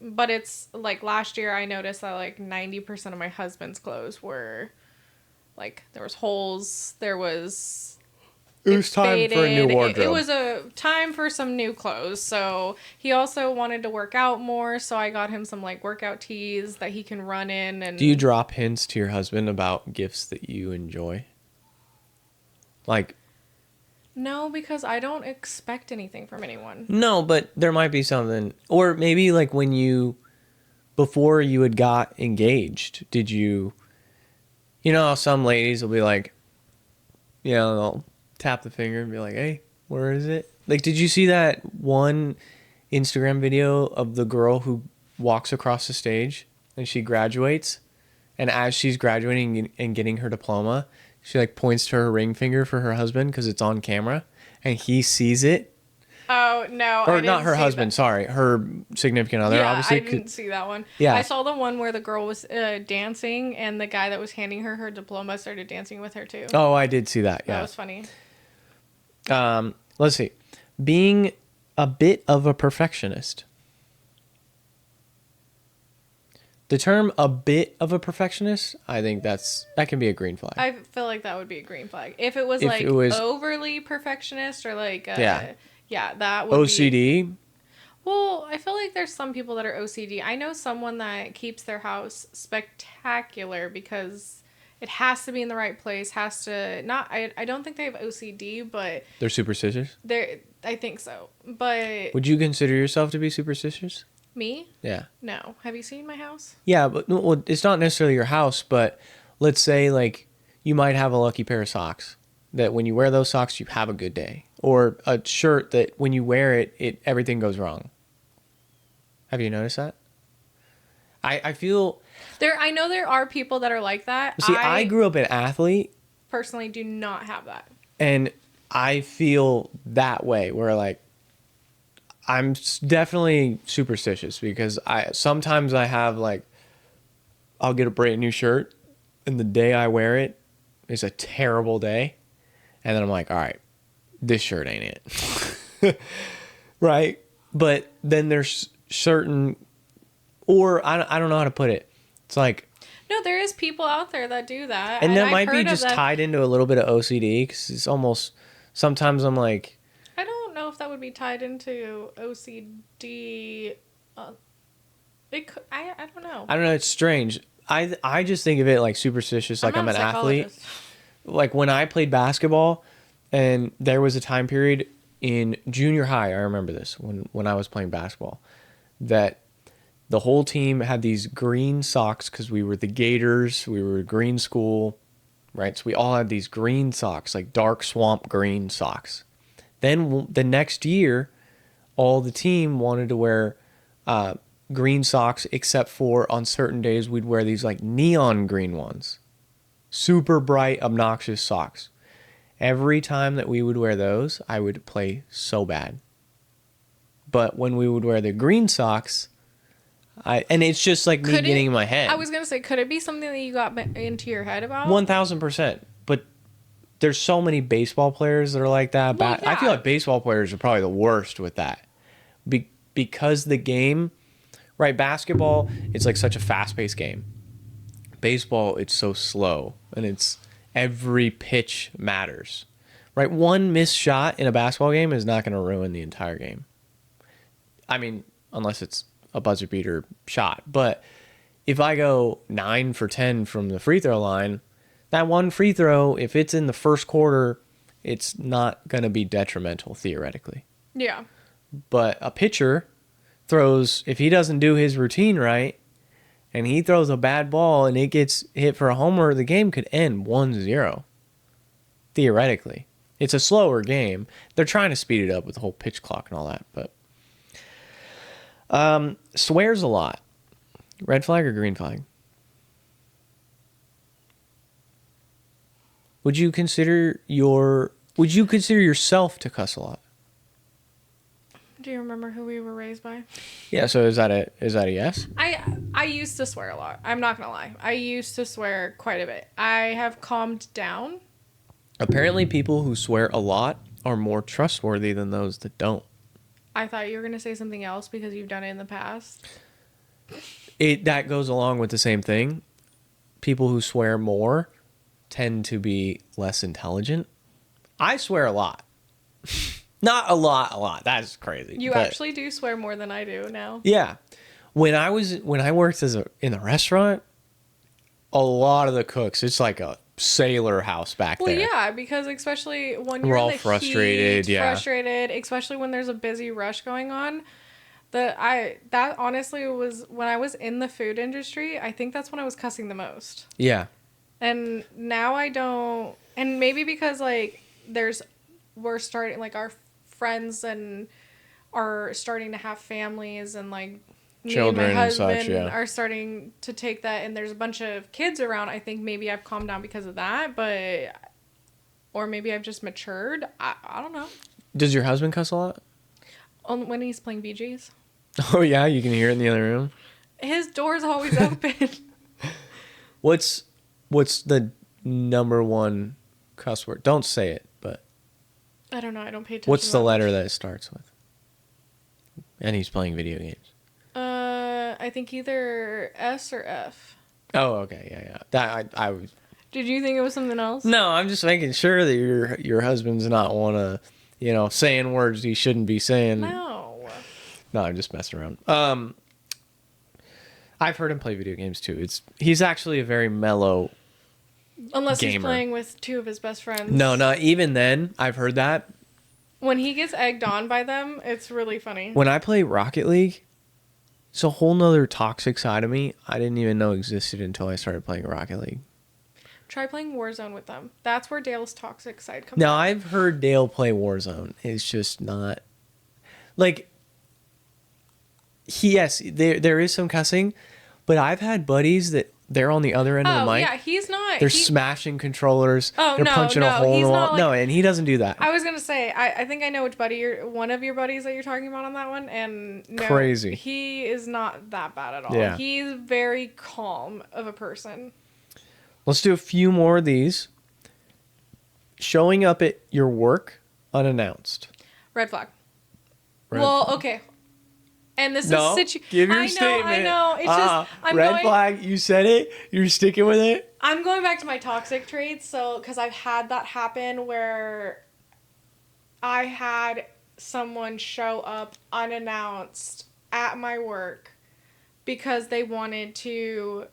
But it's like last year I noticed that like 90% of my husband's clothes were like, there was holes, there was... It was time for a new wardrobe. It was a time for some new clothes. So he also wanted to work out more. So I got him some like workout tees that he can run in. And do you drop hints to your husband about gifts that you enjoy? Like, no, because I don't expect anything from anyone. no, but there might be something, or maybe like before you had got engaged, did you know how some ladies will be like, they'll tap the finger and be like, hey, where is it? Like, did you see that one Instagram video of the girl who walks across the stage and she graduates, and as she's graduating and getting her diploma, she like points to her ring finger for her husband because it's on camera, and he sees it, Oh no, Or I not didn't her see husband, that. sorry, her significant other. Yeah, Obviously, I didn't see that one. Yeah. I saw the one where the girl was dancing, and the guy that was handing her diploma started dancing with her too. Oh, I did see that. That Yeah. was funny. Let's see. Being a bit of a perfectionist. The term "a bit of a perfectionist," I think that can be a green flag. I feel like that would be a green flag. If it was If like it was- overly perfectionist or like Yeah. yeah, that would be. OCD. Well, I feel like there's some people that are OCD. I know someone that keeps their house spectacular because it has to be in the right place. Has to not. I don't think they have OCD, but They're superstitious. I think so. But Would you consider yourself to be superstitious? me, Yeah. no. Have you seen my house? Yeah, but well, it's not necessarily your house, but let's say like you might have a lucky pair of socks that when you wear those socks you have a good day, or a shirt that when you wear it everything goes wrong. Have you noticed that? I feel I know there are people that are like that. see I grew up an athlete personally do not have that. and I feel that way where like I'm definitely superstitious because sometimes I have like I'll get a brand new shirt and the day I wear it is a terrible day and then I'm like, all right, this shirt ain't it. Right? But then there's certain, or I don't know how to put it. It's like, No, there is people out there that do that. and that I've might be heard of just that. tied into a little bit of OCD because it's almost, sometimes I'm like, I don't know if that would be tied into OCD. It could, I don't know. I don't know, it's strange. I just think of it like superstitious, like I'm not an a athlete. psychologist. Like when I played basketball and there was a time period in junior high, I remember this when I was playing basketball, that the whole team had these green socks because we were the Gators, we were a green school, right? So we all had these green socks, like dark swamp green socks. Then the next year, all the team wanted to wear green socks, except for on certain days we'd wear these like neon green ones, super bright, obnoxious socks. Every time that we would wear those, I would play so bad. But when we would wear the green socks, and it's just like me getting in my head. I was gonna say, could it be something that you got into your head about? 1000%. But there's so many baseball players that are like that. Well, I feel yeah. like baseball players are probably the worst with that. Because the game, right? Basketball, it's like such a fast-paced game. Baseball, it's so slow, and it's every pitch matters, right? One missed shot in a basketball game is not going to ruin the entire game. I mean, unless it's a buzzer beater shot. But if I go 9 for 10 from the free throw line, that one free throw, if it's in the first quarter, it's not going to be detrimental theoretically. Yeah. But a pitcher throws, if he doesn't do his routine right, and he throws a bad ball and it gets hit for a homer, the game could end 1-0. Theoretically. It's a slower game. They're trying to speed it up with the whole pitch clock and all that, but swears a lot. Red flag or green flag? Would you consider yourself to cuss a lot? Do you remember who we were raised by? Yeah, so is that a yes? I used to swear a lot. I'm not gonna lie. I used to swear quite a bit. I have calmed down. Apparently people who swear a lot are more trustworthy than those that don't. I thought you were gonna say something else because you've done it in the past. That goes along with the same thing. People who swear more tend to be less intelligent. I swear a lot. Not a lot. That's crazy. You but actually do swear more than I do now. yeah. When I worked in the restaurant, a lot of the cooks, it's like a sailor house back Well, there. yeah, because especially when We're you're all in the frustrated, heat, yeah. frustrated, especially when there's a busy rush going on. That honestly was when I was in the food industry. I think that's when I was cussing the most. Yeah. And now I don't. And maybe because like we're starting like our friends and are starting to have families and like me Children and my and such, husband yeah. are starting to take that, and there's a bunch of kids around. I think maybe I've calmed down because of that, or maybe I've just matured. I don't know. Does your husband cuss a lot? when he's playing BGs. Oh yeah, you can hear it in the other room. His door's always open. What's the number one cuss word? Don't say it, but I don't know. I don't pay attention. what's the letter that it starts with? And he's playing video games. I think either S or F. Oh, okay, yeah. That I was. Did you think it was something else? No, I'm just making sure that your husband's not saying words he shouldn't be saying. No. No, I'm just messing around. I've heard him play video games too. He's actually a very mellow. Unless he's gamer. playing with two of his best friends. No, not even then. I've heard that. When he gets egged on by them, it's really funny. When I play Rocket League, it's a whole nother toxic side of me I didn't even know existed until I started playing Rocket League. Try playing Warzone with them. That's where Dale's toxic side comes Now, out. I've heard Dale play Warzone. It's just not... Like, yes, there is some cussing, but I've had buddies that they're on the other end of the mic. Yeah, he's not. They're smashing controllers. Oh, they're no, punching a no, hole in he's the wall. not like- No, and he doesn't do that. I was gonna say, I think I know which one of your buddies that you're talking about on that one, and no, Crazy. he is not that bad at all. Yeah. He's very calm of a person. Let's do a few more of these. Showing up at your work unannounced. Red flag. Red well, flag. okay. And this No, is give your I statement. know. It's just red flag. You said it. You're sticking with it. I'm going back to my toxic traits, so because I've had that happen where I had someone show up unannounced at my work because they wanted to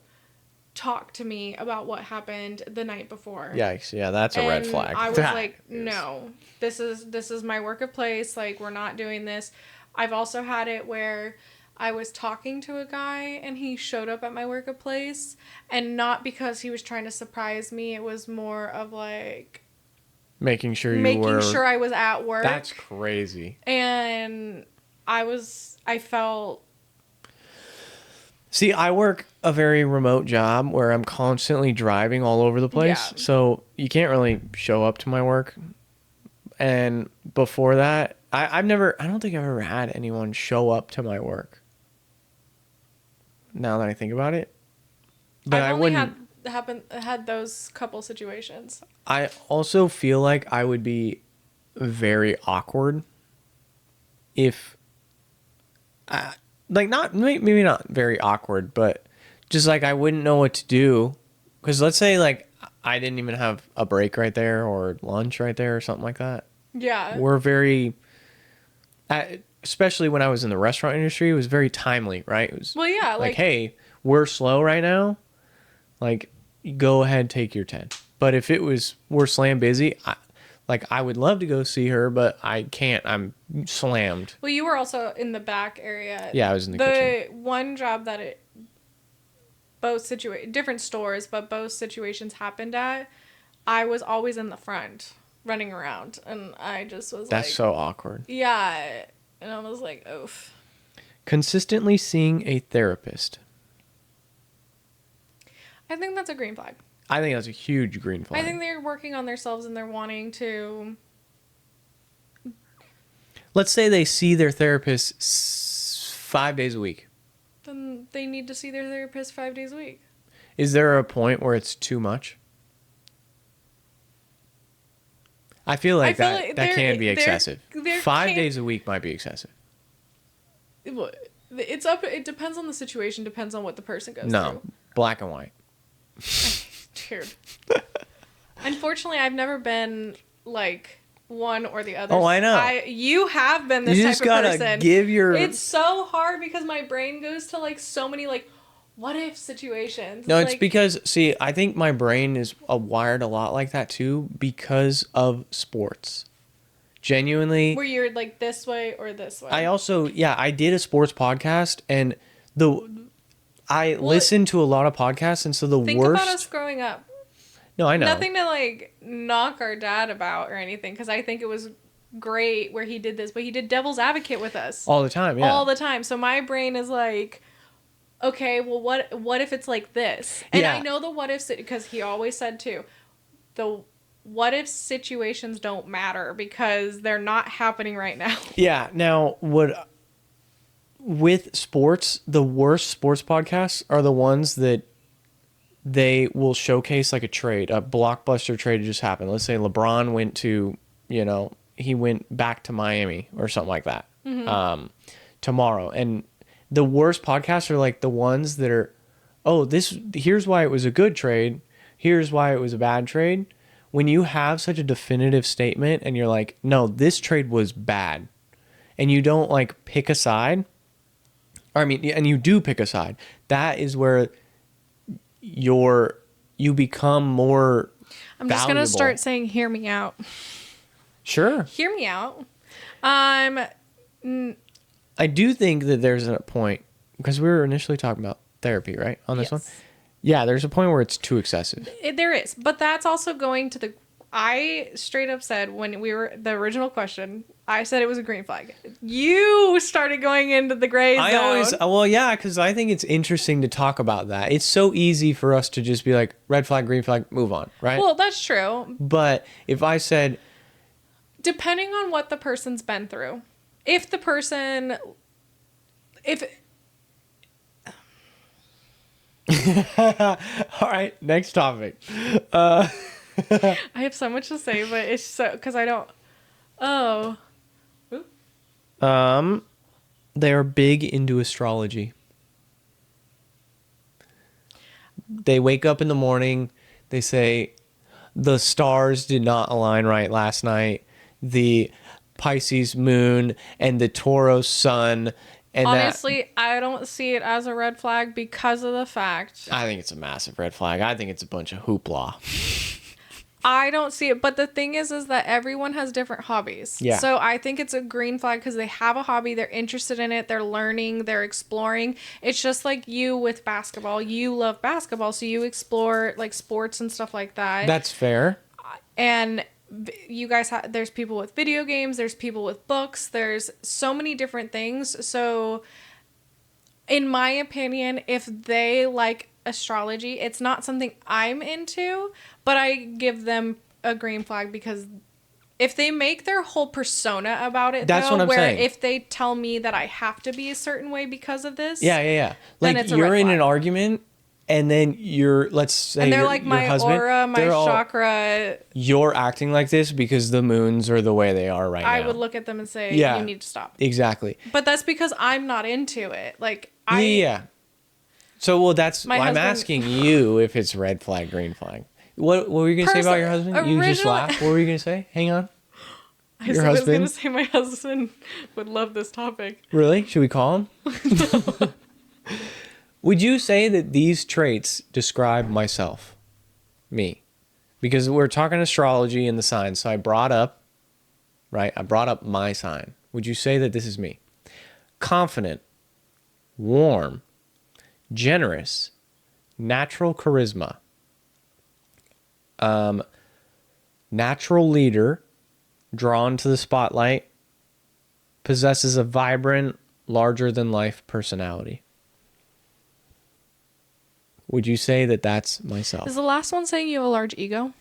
talk to me about what happened the night before. Yikes! Yeah, that's a red And flag. I was That like, is- no, this is my workplace. Like, we're not doing this. I've also had it where I was talking to a guy and he showed up at my workplace, and not because he was trying to surprise me. It was more of like making sure making sure I was at work. That's crazy. And I felt. See, I work a very remote job where I'm constantly driving all over the place. Yeah. So you can't really show up to my work. And before that, I don't think I've ever had anyone show up to my work. Now that I think about it. But I've I only wouldn't. had those couple situations. I also feel like I would be very awkward if maybe not very awkward, but just like I wouldn't know what to do. Because let's say like I didn't even have a break right there or lunch right there or something like that. Yeah. We're very, especially when I was in the restaurant industry, it was very timely, right? It was Well, yeah, like, hey, we're slow right now. Like, go ahead, take your 10. But if it was, we're slam busy, I would love to go see her, but I can't. I'm slammed. Well, you were also in the back area. Yeah, I was in the kitchen. The one job that different stores, but both situations happened at, I was always in the front running around, and I just was That's like, so awkward. yeah, and I was like, oof. Consistently seeing a therapist. I think that's a green flag. I think that's a huge green flag. I think they're working on themselves and they're wanting to. Let's say they see their therapist 5 days a week. Then they need to see their therapist 5 days a week. Is there a point where it's too much? I feel like that can be excessive. 5 days a week might be excessive. It's up. It depends on the situation. Depends on what the person goes No, black and white. through. Dude. Unfortunately, I've never been like one or the other. Oh, I know. You have been this You type just of gotta person. give your. It's so hard because my brain goes to like so many like what if situations. No, it's like, because see, I think my brain is wired a lot like that too because of sports. Genuinely, where you're like this way or this way. I did a sports podcast and I listened to a lot of podcasts, and so Think about us growing up. No, I know. Nothing to like knock our dad about or anything, because I think it was great where he did this, but he did Devil's Advocate with us all the time, yeah. all the time. So my brain is like, okay, well, what if it's like this? And Yeah. I know the what ifs because he always said too, what if situations don't matter because they're not happening right now? Yeah. Now, with sports, the worst sports podcasts are the ones that they will showcase like a trade, a blockbuster trade just happened. Let's say LeBron went to, he went back to Miami or something like that tomorrow. And the worst podcasts are like the ones that are, here's why it was a good trade. Here's why it was a bad trade. When you have such a definitive statement and you're like, no, this trade was bad, and you don't like pick a side, and you do pick a side, that is where you become more I'm just going to start saying, hear me out. Sure. Hear me out. I do think that there's a point, because we were initially talking about therapy, right? On this one? Yeah, there's a point where it's too excessive. There is. But that's also going to I straight up said when we were, the original question, I said it was a green flag. You started going into the gray zone. Because I think it's interesting to talk about that. It's so easy for us to just be like, red flag, green flag, move on, right? Well, that's true. But if I said... Depending on what the person's been through. All right, next topic. I have so much to say, but it's so... Because I don't... Oh... They are big into astrology. They wake up in the morning, they say, the stars did not align right last night. The Pisces moon and the Taurus sun. And honestly, I don't see it as a red flag because of the fact... I think it's a massive red flag. I think it's a bunch of hoopla. I don't see it, but the thing is that everyone has different hobbies. Yeah. So I think it's a green flag because they have a hobby, they're interested in it, they're learning, they're exploring. It's just like you with basketball. You love basketball, so you explore like sports and stuff like that. That's fair. And you guys there's people with video games, there's people with books, there's so many different things. So in my opinion, if they like astrology, it's not something I'm into, but I give them a green flag because if they make their whole persona about it, that's what I'm saying. If they tell me that I have to be a certain way because of this, like you're in an argument, and then let's say, and they're like your my husband, aura, my chakra. You're acting like this because the moons are the way they are right now. I would look at them and say, you need to stop. Exactly. But that's because I'm not into it. Like So I'm asking you if it's red flag, green flag. What were you going to say about your husband? You just laughed. What were you going to say? Hang on. I was going to say my husband would love this topic. Really? Should we call him? Would you say that these traits describe myself? Me? Because we're talking astrology and the signs, so I brought up my sign. Would you say that this is me? Confident, warm, generous, natural charisma, natural leader, drawn to the spotlight, possesses a vibrant, larger than life personality. Would you say that that's myself? Is the last one saying you have a large ego?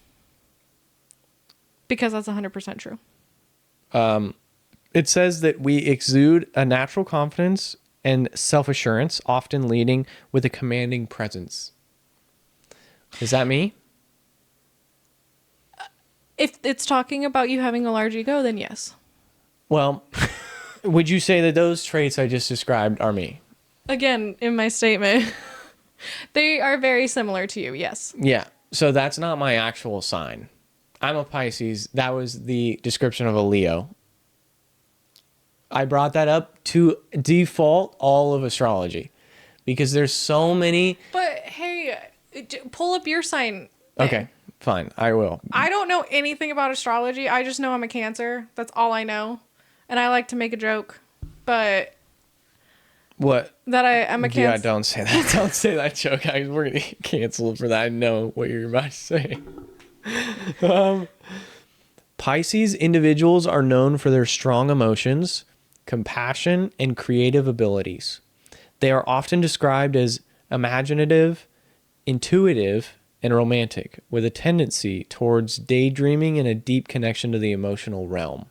Because that's 100% true. It says that we exude a natural confidence and self-assurance, often leading with a commanding presence. Is that me? If it's talking about you having a large ego, then yes. Well, would you say that those traits I just described are me? Again, in my statement, they are very similar to you, yes. Yeah, so that's not my actual sign. I'm a Pisces. That was the description of a Leo. I brought that up to default all of astrology because there's so many. But hey, pull up your sign. Okay, fine. I will. I don't know anything about astrology. I just know I'm a Cancer. That's all I know. And I like to make a joke. But what? That I'm a Cancer. Yeah, don't say that. Don't say that joke. We're going to get canceled for that. I know what you're about to say. Pisces individuals are known for their strong emotions, compassion, and creative abilities. They are often described as imaginative, intuitive, and romantic, with a tendency towards daydreaming and a deep connection to the emotional realm.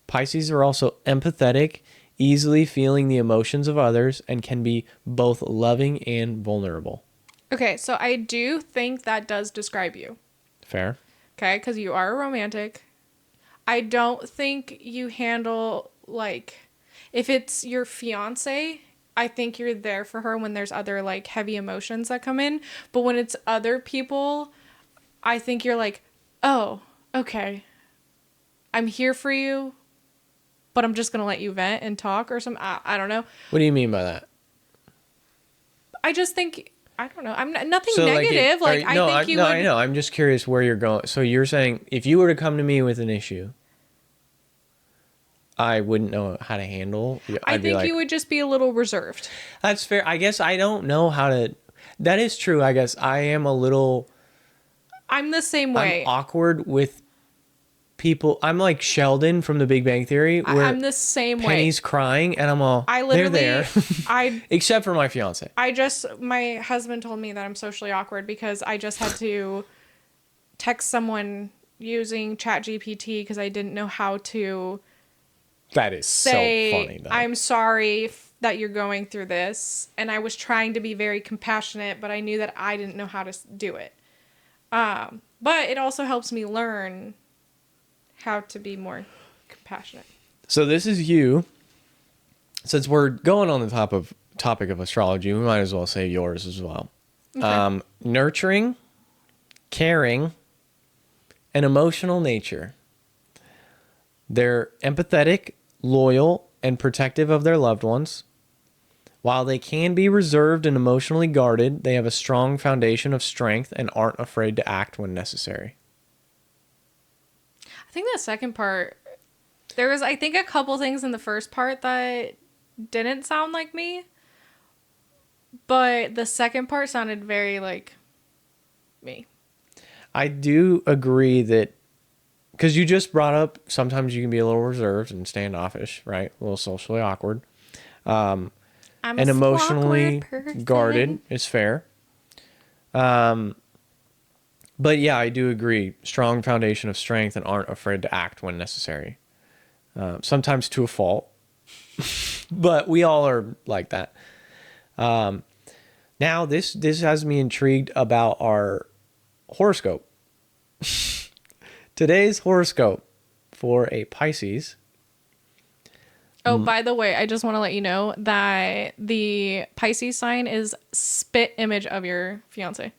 Pisces are also empathetic, easily feeling the emotions of others, and can be both loving and vulnerable. Okay, so I do think that does describe you. Fair? Okay, because you are a romantic. I don't think you handle, like, if it's your fiance, I think you're there for her when there's other, like, heavy emotions that come in. But when it's other people, I think you're like, oh, okay. I'm here for you, but I'm just going to let you vent and talk or something. I don't know. What do you mean by that? I just think, I don't know. I'm not, nothing So, negative. I Would. know. I'm just curious where you're going. So you're saying if you were to come to me with an issue, I wouldn't know how to handle. I think you would just be a little reserved. That's fair. I guess I don't know how to. That is true. I guess I am a little. I'm the same way. I'm awkward with people. I'm like Sheldon from The Big Bang Theory, where I'm the same way. Penny's crying, and I'm all. I literally. They're there. I Except for my fiance. my husband told me that I'm socially awkward because I just had to text someone using ChatGPT because I didn't know how to That is say, so funny, though. I'm sorry that you're going through this. And I was trying to be very compassionate, but I knew that I didn't know how to do it. But it also helps me learn how to be more compassionate. So this is you. Since we're going on the topic of astrology, we might as well say yours as well. Okay. Nurturing, caring, and emotional nature. They're empathetic, loyal, and protective of their loved ones. While they can be reserved and emotionally guarded, they have a strong foundation of strength and aren't afraid to act when necessary. I think the second part, there was, I think, a couple things in the first part that didn't sound like me. But the second part sounded very like me. I do agree that, because you just brought up, sometimes you can be a little reserved and standoffish, right? A little socially awkward. And emotionally guarded is fair. But yeah, I do agree. Strong foundation of strength and aren't afraid to act when necessary. Sometimes to a fault. But we all are like that. Now, this has me intrigued about our horoscope. Today's horoscope for a Pisces. Oh, by the way, I just want to let you know that the Pisces sign is spit image of your fiance.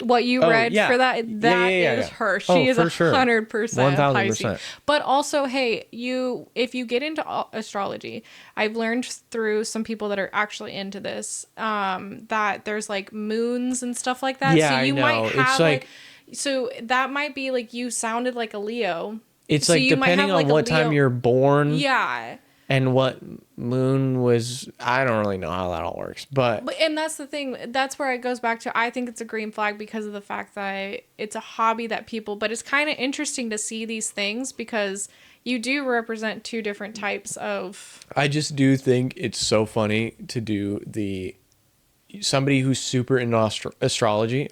What you read for that is her. She is 100% 1000%. Pisces. But also, hey, if you get into astrology, I've learned through some people that are actually into this, that there's like moons and stuff like that. Yeah, so you I know. might have it's like so that might be like you sounded like a Leo. It's so like depending on what time you're born. Yeah. And what moon was, I don't really know how that all works, but and that's the thing. That's where it goes back to. I think it's a green flag because of the fact that it's a hobby that people. But it's kind of interesting to see these things because you do represent two different types of. I just do think it's so funny to do somebody who's super into astrology,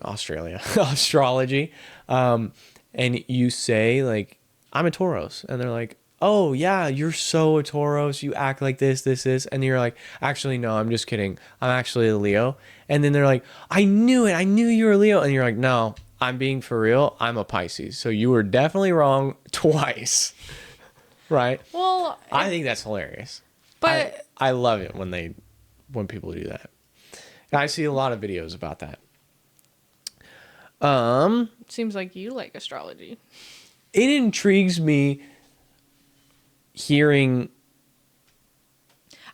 and you say like, I'm a Taurus, and they're like, oh yeah, you're so a Taurus, you act like this, and you're like, actually no, I'm just kidding, I'm actually a Leo. And then they're like, I knew you were a Leo, and you're like, no, I'm being for real, I'm a Pisces, so you were definitely wrong twice. Right? Well, I think that's hilarious, but I love it when people do that. I see a lot of videos about that. Seems like you like astrology. It intrigues me hearing.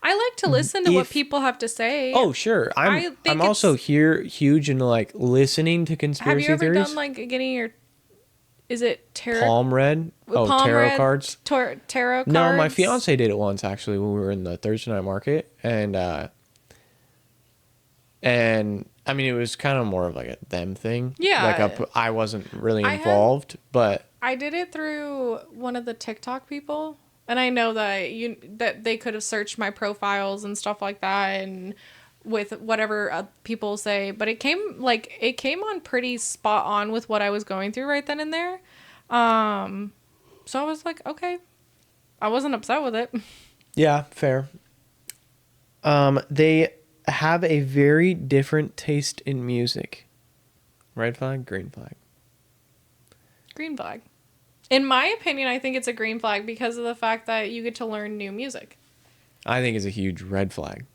I like to listen to what people have to say. Oh, sure. I'm also huge into like listening to conspiracy theories. Have you ever done like getting your, is it tarot? Palm read? Tarot cards? Tarot cards? No, my fiance did it once actually when we were in the Thursday night market. And I mean, it was kind of more of like a them thing. Yeah. Like I wasn't really involved, but I did it through one of the TikTok people, and I know that they could have searched my profiles and stuff like that, and with whatever people say, but it came on pretty spot on with what I was going through right then and there. So I was like, okay, I wasn't upset with it. Yeah, fair. They have a very different taste in music. Red flag, green flag. Green flag. In my opinion, I think it's a green flag because of the fact that you get to learn new music. I think it's a huge red flag.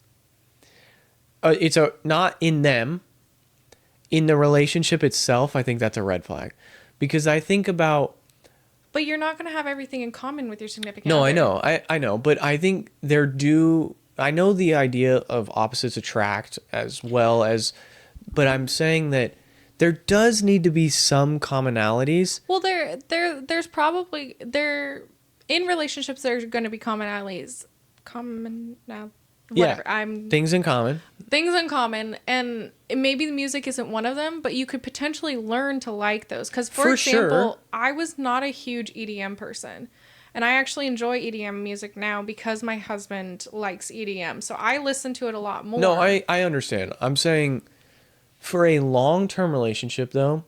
It's not in them. In the relationship itself, I think that's a red flag. Because I think about... But you're not going to have everything in common with your significant No, other. I know. I know. But I think there do... I know the idea of opposites attract as well as... But I'm saying that there does need to be some commonalities. Well, there's probably... In relationships, there's going to be commonalities. Whatever. Yeah, things in common. Things in common, and maybe the music isn't one of them, but you could potentially learn to like those. Because, for example, sure. I was not a huge EDM person, and I actually enjoy EDM music now because my husband likes EDM, so I listen to it a lot more. No, I understand. I'm saying for a long-term relationship, though,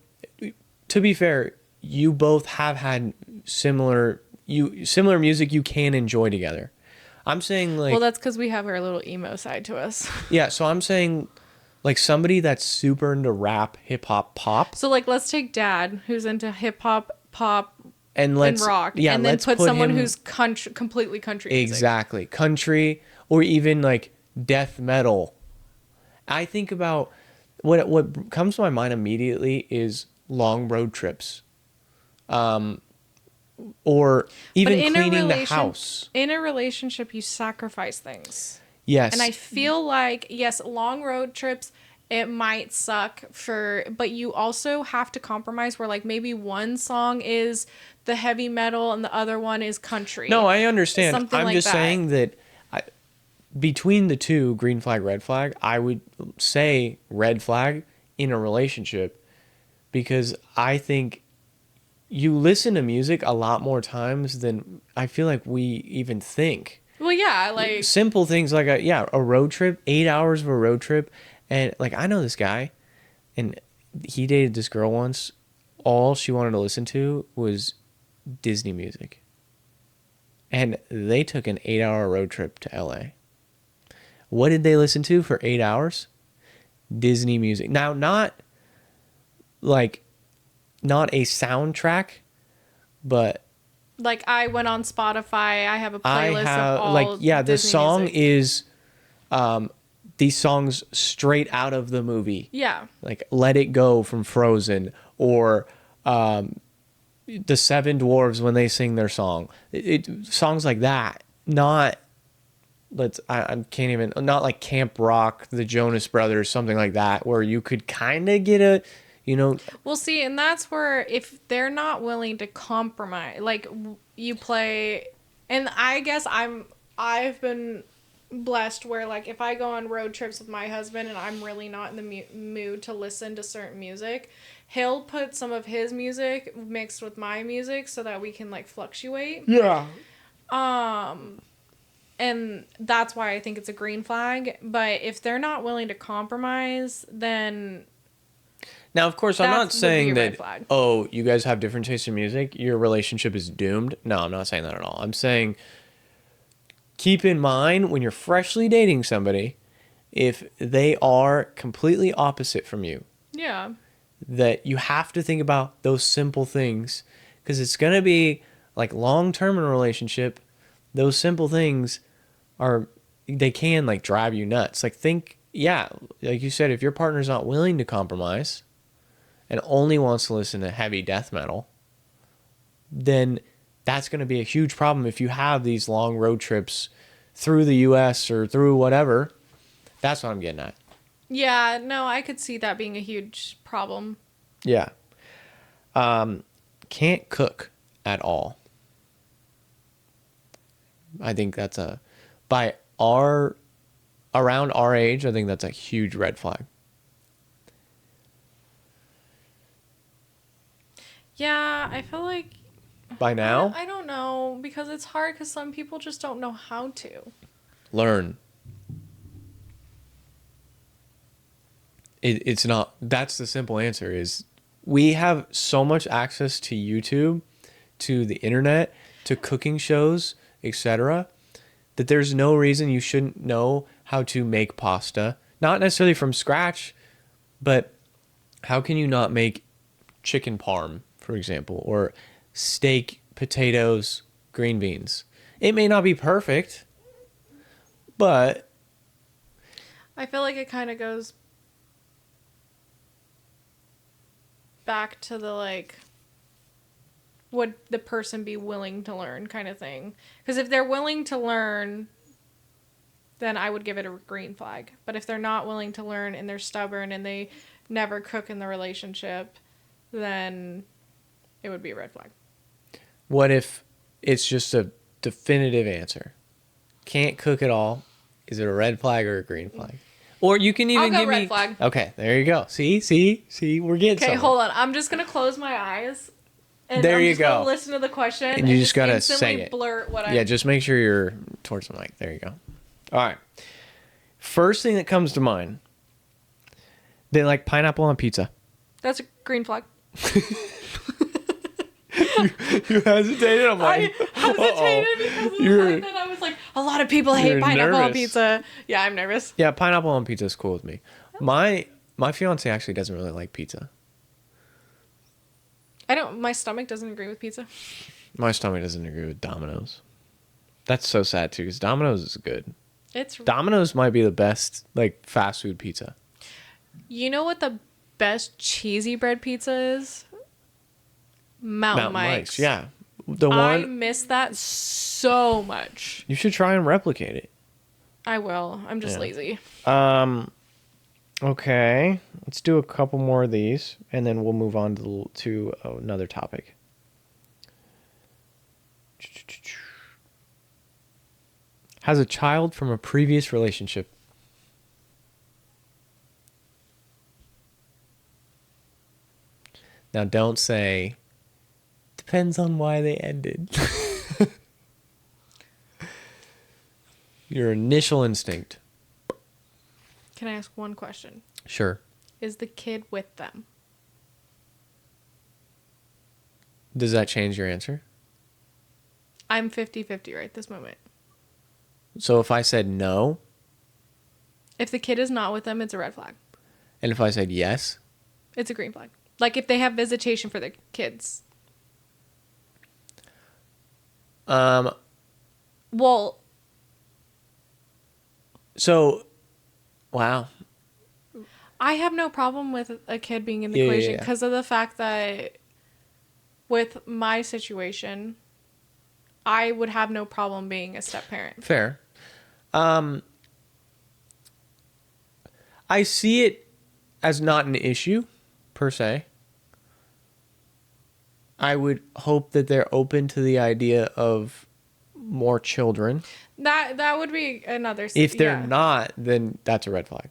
to be fair, you both have had similar music you can enjoy together. I'm saying like... Well, that's because we have our little emo side to us. Yeah, so I'm saying like somebody that's super into rap, hip hop, pop. So like, let's take Dad, who's into hip hop, pop, and rock, and then put someone who's completely country music. Exactly, country or even like death metal. I think about what comes to my mind immediately is long road trips. Or even cleaning the house. In a relationship, you sacrifice things. Yes. And I feel like, yes, long road trips, it might suck but you also have to compromise where like maybe one song is the heavy metal and the other one is country. No, I understand. Something I'm like just that. saying that between the two, green flag, red flag, I would say red flag in a relationship because I think you listen to music a lot more times than I feel like we even think. Well, yeah, like simple things like a road trip, 8 hours of a road trip. And like, I know this guy and he dated this girl once. All she wanted to listen to was Disney music. And they took an 8-hour road trip to LA. What did they listen to for 8 hours? Disney music. Now, not a soundtrack, but like I went on Spotify. I have a playlist of all the Disney song music. is these songs straight out of the movie. Yeah. Like Let It Go from Frozen or the Seven Dwarves when they sing their song. Songs like that. Not not like Camp Rock, the Jonas Brothers, something like that, where you could kind of get a... Well, see, and that's where if they're not willing to compromise, like you play, and I guess I've been blessed where like if I go on road trips with my husband and I'm really not in the mood to listen to certain music, he'll put some of his music mixed with my music so that we can like fluctuate. Yeah. And that's why I think it's a green flag. But if they're not willing to compromise, then... Now, of course, I'm not saying that, flag. oh, you guys have different tastes in music, your relationship is doomed. No, I'm not saying that at all. I'm saying keep in mind when you're freshly dating somebody, if they are completely opposite from you, yeah, that you have to think about those simple things because it's going to be like long-term in a relationship. Those simple things they can like drive you nuts. Like like you said, if your partner's not willing to compromise and only wants to listen to heavy death metal, then that's going to be a huge problem if you have these long road trips through the U.S. or through whatever. That's what I'm getting at. Yeah, no, I could see that being a huge problem. Yeah. Can't cook at all. I think that's around our age, I think that's a huge red flag. Yeah, I feel like... By now? I don't know, because it's hard because some people just don't know how to. Learn. It's not. That's the simple answer is we have so much access to YouTube, to the internet, to cooking shows, etc., that there's no reason you shouldn't know how to make pasta. Not necessarily from scratch, but how can you not make chicken parm, for example, or steak, potatoes, green beans? It may not be perfect, but I feel like it kind of goes back to the like, would the person be willing to learn kind of thing? Because if they're willing to learn, then I would give it a green flag. But if they're not willing to learn and they're stubborn and they never cook in the relationship, then it would be a red flag. what if it's just a definitive answer? Can't cook at all. Is it a red flag or a green flag? Or you can even I'll go give red me. flag. Okay, there you go. See, we're getting Okay, somewhere. hold on. I'm just gonna close my eyes. And There I'm you just gonna go. listen to the question And you just gotta instantly say it. blurt what I. Yeah, just make sure you're towards the mic. There you go. All right. First thing that comes to mind. They like pineapple on pizza. That's a green flag. You hesitated. I'm I hesitated because of the fact that I was like, a lot of people hate You're pineapple on nervous. pizza. Yeah, I'm nervous. Yeah, pineapple on pizza is cool with me. My fiance actually doesn't really like pizza. My stomach doesn't agree with pizza. My stomach doesn't agree with Domino's. That's so sad too, because Domino's is good. It's Domino's might be the best like fast food pizza. You know what the best cheesy bread pizza is? Mountain Mike's. Yeah, the I one miss that so much. you should try and replicate it. I will. I'm just Yeah. lazy. Okay, let's do a couple more of these, and then we'll move on to another topic. Has a child from a previous relationship. Now, don't say, depends on why they ended. Your initial instinct. Can I ask one question? Sure. Is the kid with them? Does that change your answer? I'm 50-50 right this moment. So if I said no, If the kid is not with them, it's a red flag. and if I said yes, It's a green flag. Like if they have visitation for the kids. Well, so, wow. I have no problem with a kid being in the Yeah, yeah, equation yeah. because of the fact that with my situation, I would have no problem being a step parent. Fair. I see it as not an issue, per se. I would hope that they're open to the idea of more children. That would be another. If they're yeah. not, then that's a red flag.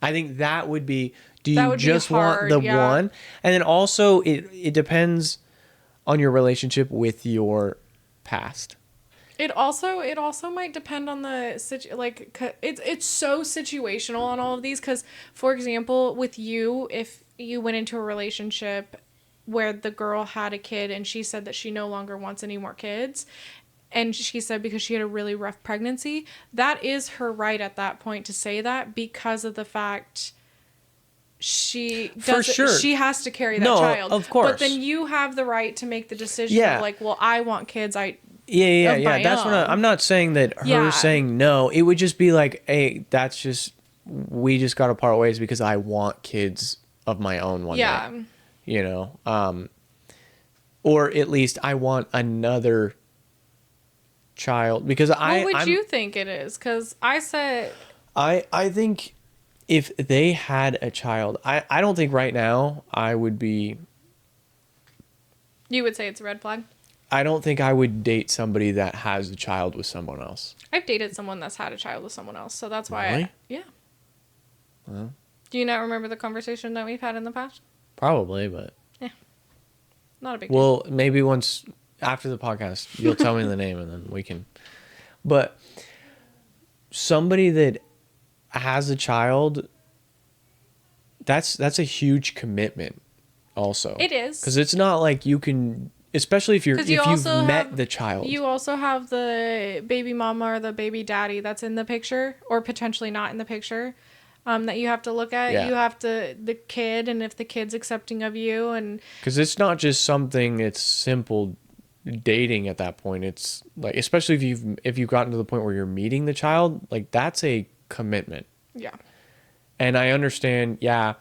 I think that would be, do That you would be just want hard, the yeah. one? And then also, it depends on your relationship with your past. It also might depend on the it's so situational on all of these because, for example, with you, if you went into a relationship where the girl had a kid and she said that she no longer wants any more kids, and she said because she had a really rough pregnancy, that is her right at that point to say that because of the fact she For sure. she has to carry that No, child. of course. But then you have the right to make the decision Yeah. of like, well, I want kids. Yeah. Of my That's what own. I'm not saying that her Yeah. saying no. It would just be like, hey, we just got to part ways because I want kids of my own one Yeah. day. You know, or at least I want another child because What would you think it is? Because I said, I think if they had a child, I don't think right now I would be. you would say it's a red flag. I don't think I would date somebody that has a child with someone else. I've dated someone that's had a child with someone else, so that's why. Really? Yeah. Well, Do you not remember the conversation that we've had in the past? probably, but Not a big deal. well, maybe once after the podcast, you'll tell me the name and then we can. But somebody that has a child, that's a huge commitment also. It is. Because it's not like you can, especially if Because you've met the child. You also have the baby mama or the baby daddy that's in the picture, or potentially not in the picture, that you have to look at. Yeah. You have to, the kid, and if the kid's accepting of you, and Because it's not just something, it's simple dating at that point. It's like, especially if you've gotten to the point where you're meeting the child, like that's a commitment. yeah. And I understand, yeah,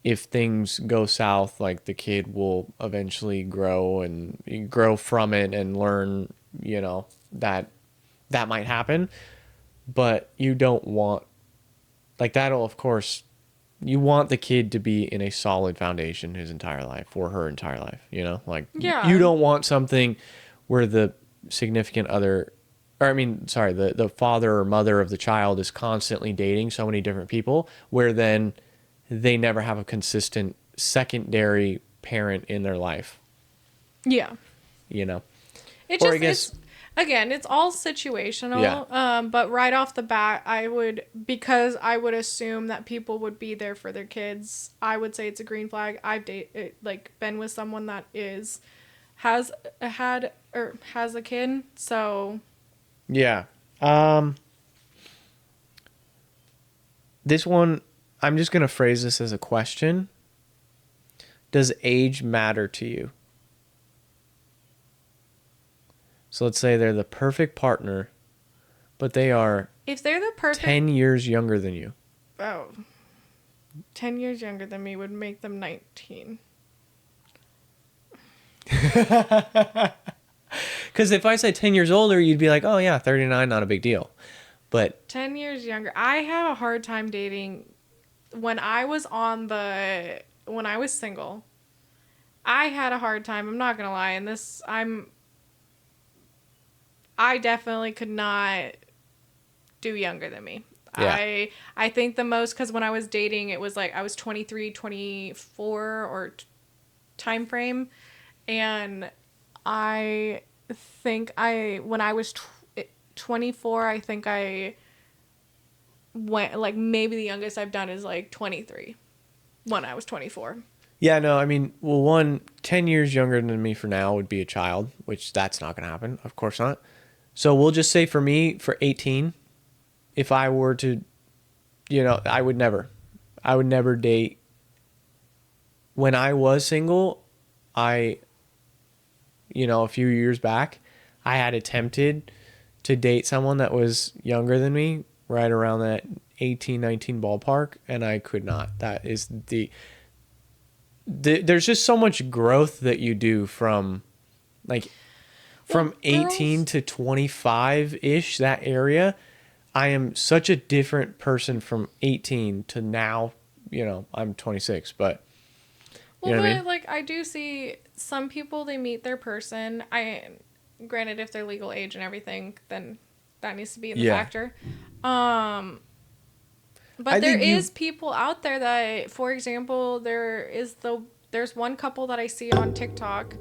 if things go south, like the kid will eventually grow and grow from it and learn, that might happen. But you don't want, like, that'll, of course, you want the kid to be in a solid foundation his entire life or her entire life, Like, Yeah. you don't want something where the significant other, or the father or mother of the child is constantly dating so many different people, where then they never have a consistent secondary parent in their life, Yeah. It It Or just, I guess- it's, again, it's all situational. Yeah. But right off the bat, because I would assume that people would be there for their kids, I would say it's a green flag. I've been with someone that has a kid, so Yeah. This one, I'm just going to phrase this as a question. Does age matter to you? So let's say they're the perfect partner, but they are if they're the perfect 10 years younger than you. 10 years younger than me would make them 19. Because if I said 10 years older, you'd be like, oh yeah, 39, not a big deal. But 10 years younger. I have a hard time dating. When I was single, I had a hard time. I'm not going to lie. And I definitely could not do younger than me. Yeah. I think the most, because when I was dating, it was like I was 23, 24 or time frame. And I think when I was 24, I think I went, like, maybe the youngest I've done is like 23 when I was 24. yeah, no, 10 years younger than me for now would be a child, which that's not going to happen. Of course not. So we'll just say for me, for 18, if I were to, I would never date. When I was single, a few years back, I had attempted to date someone that was younger than me, right around that 18, 19 ballpark, and I could not. That is there's just so much growth that you do from 18 to 25-ish, that area. I am such a different person from 18 to now, I'm 26, but you know what I mean? Like, I do see some people, they meet their person. Granted, if they're legal age and everything, then that needs to be the factor. But there is people out there that, for example, there's one couple that I see on TikTok,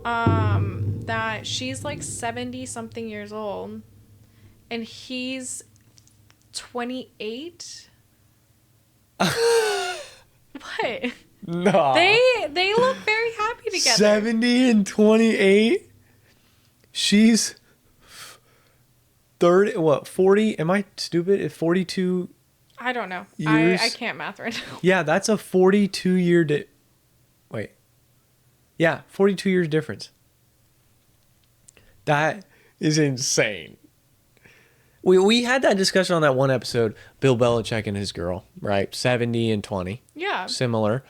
that she's like 70 something years old and he's 28. What? No. They look very happy together. 70 and 28? She's 30, 40? Am I stupid? If 42 I don't know. years? I can't math right now. Yeah, that's a 42-year wait. Yeah, 42 years difference. That is insane. We had that discussion on that one episode, Bill Belichick and his girl, right? 70 and 20. Yeah. Similar.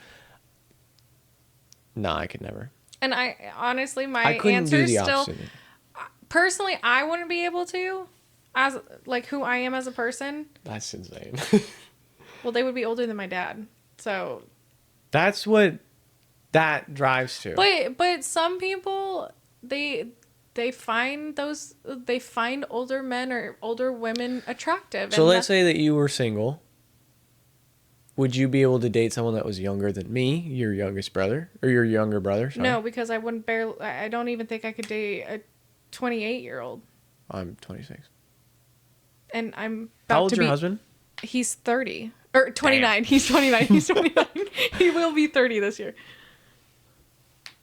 No, I could never. And I honestly, my I couldn't answer do is the still, opposite. personally, I wouldn't be able to, as like who I am as a person. That's insane. Well, they would be older than my dad, so. That's what that drives to. But some people, they find older men or older women attractive. So let's say that you were single. Would you be able to date someone that was younger than me, your youngest brother, or your younger brother? Sorry. No, because I don't even think I could date a 28-year-old. I'm 26. And I'm How about old's to your be husband? He's 30 or 29. He's 29. He's 29. He will be 30 this year.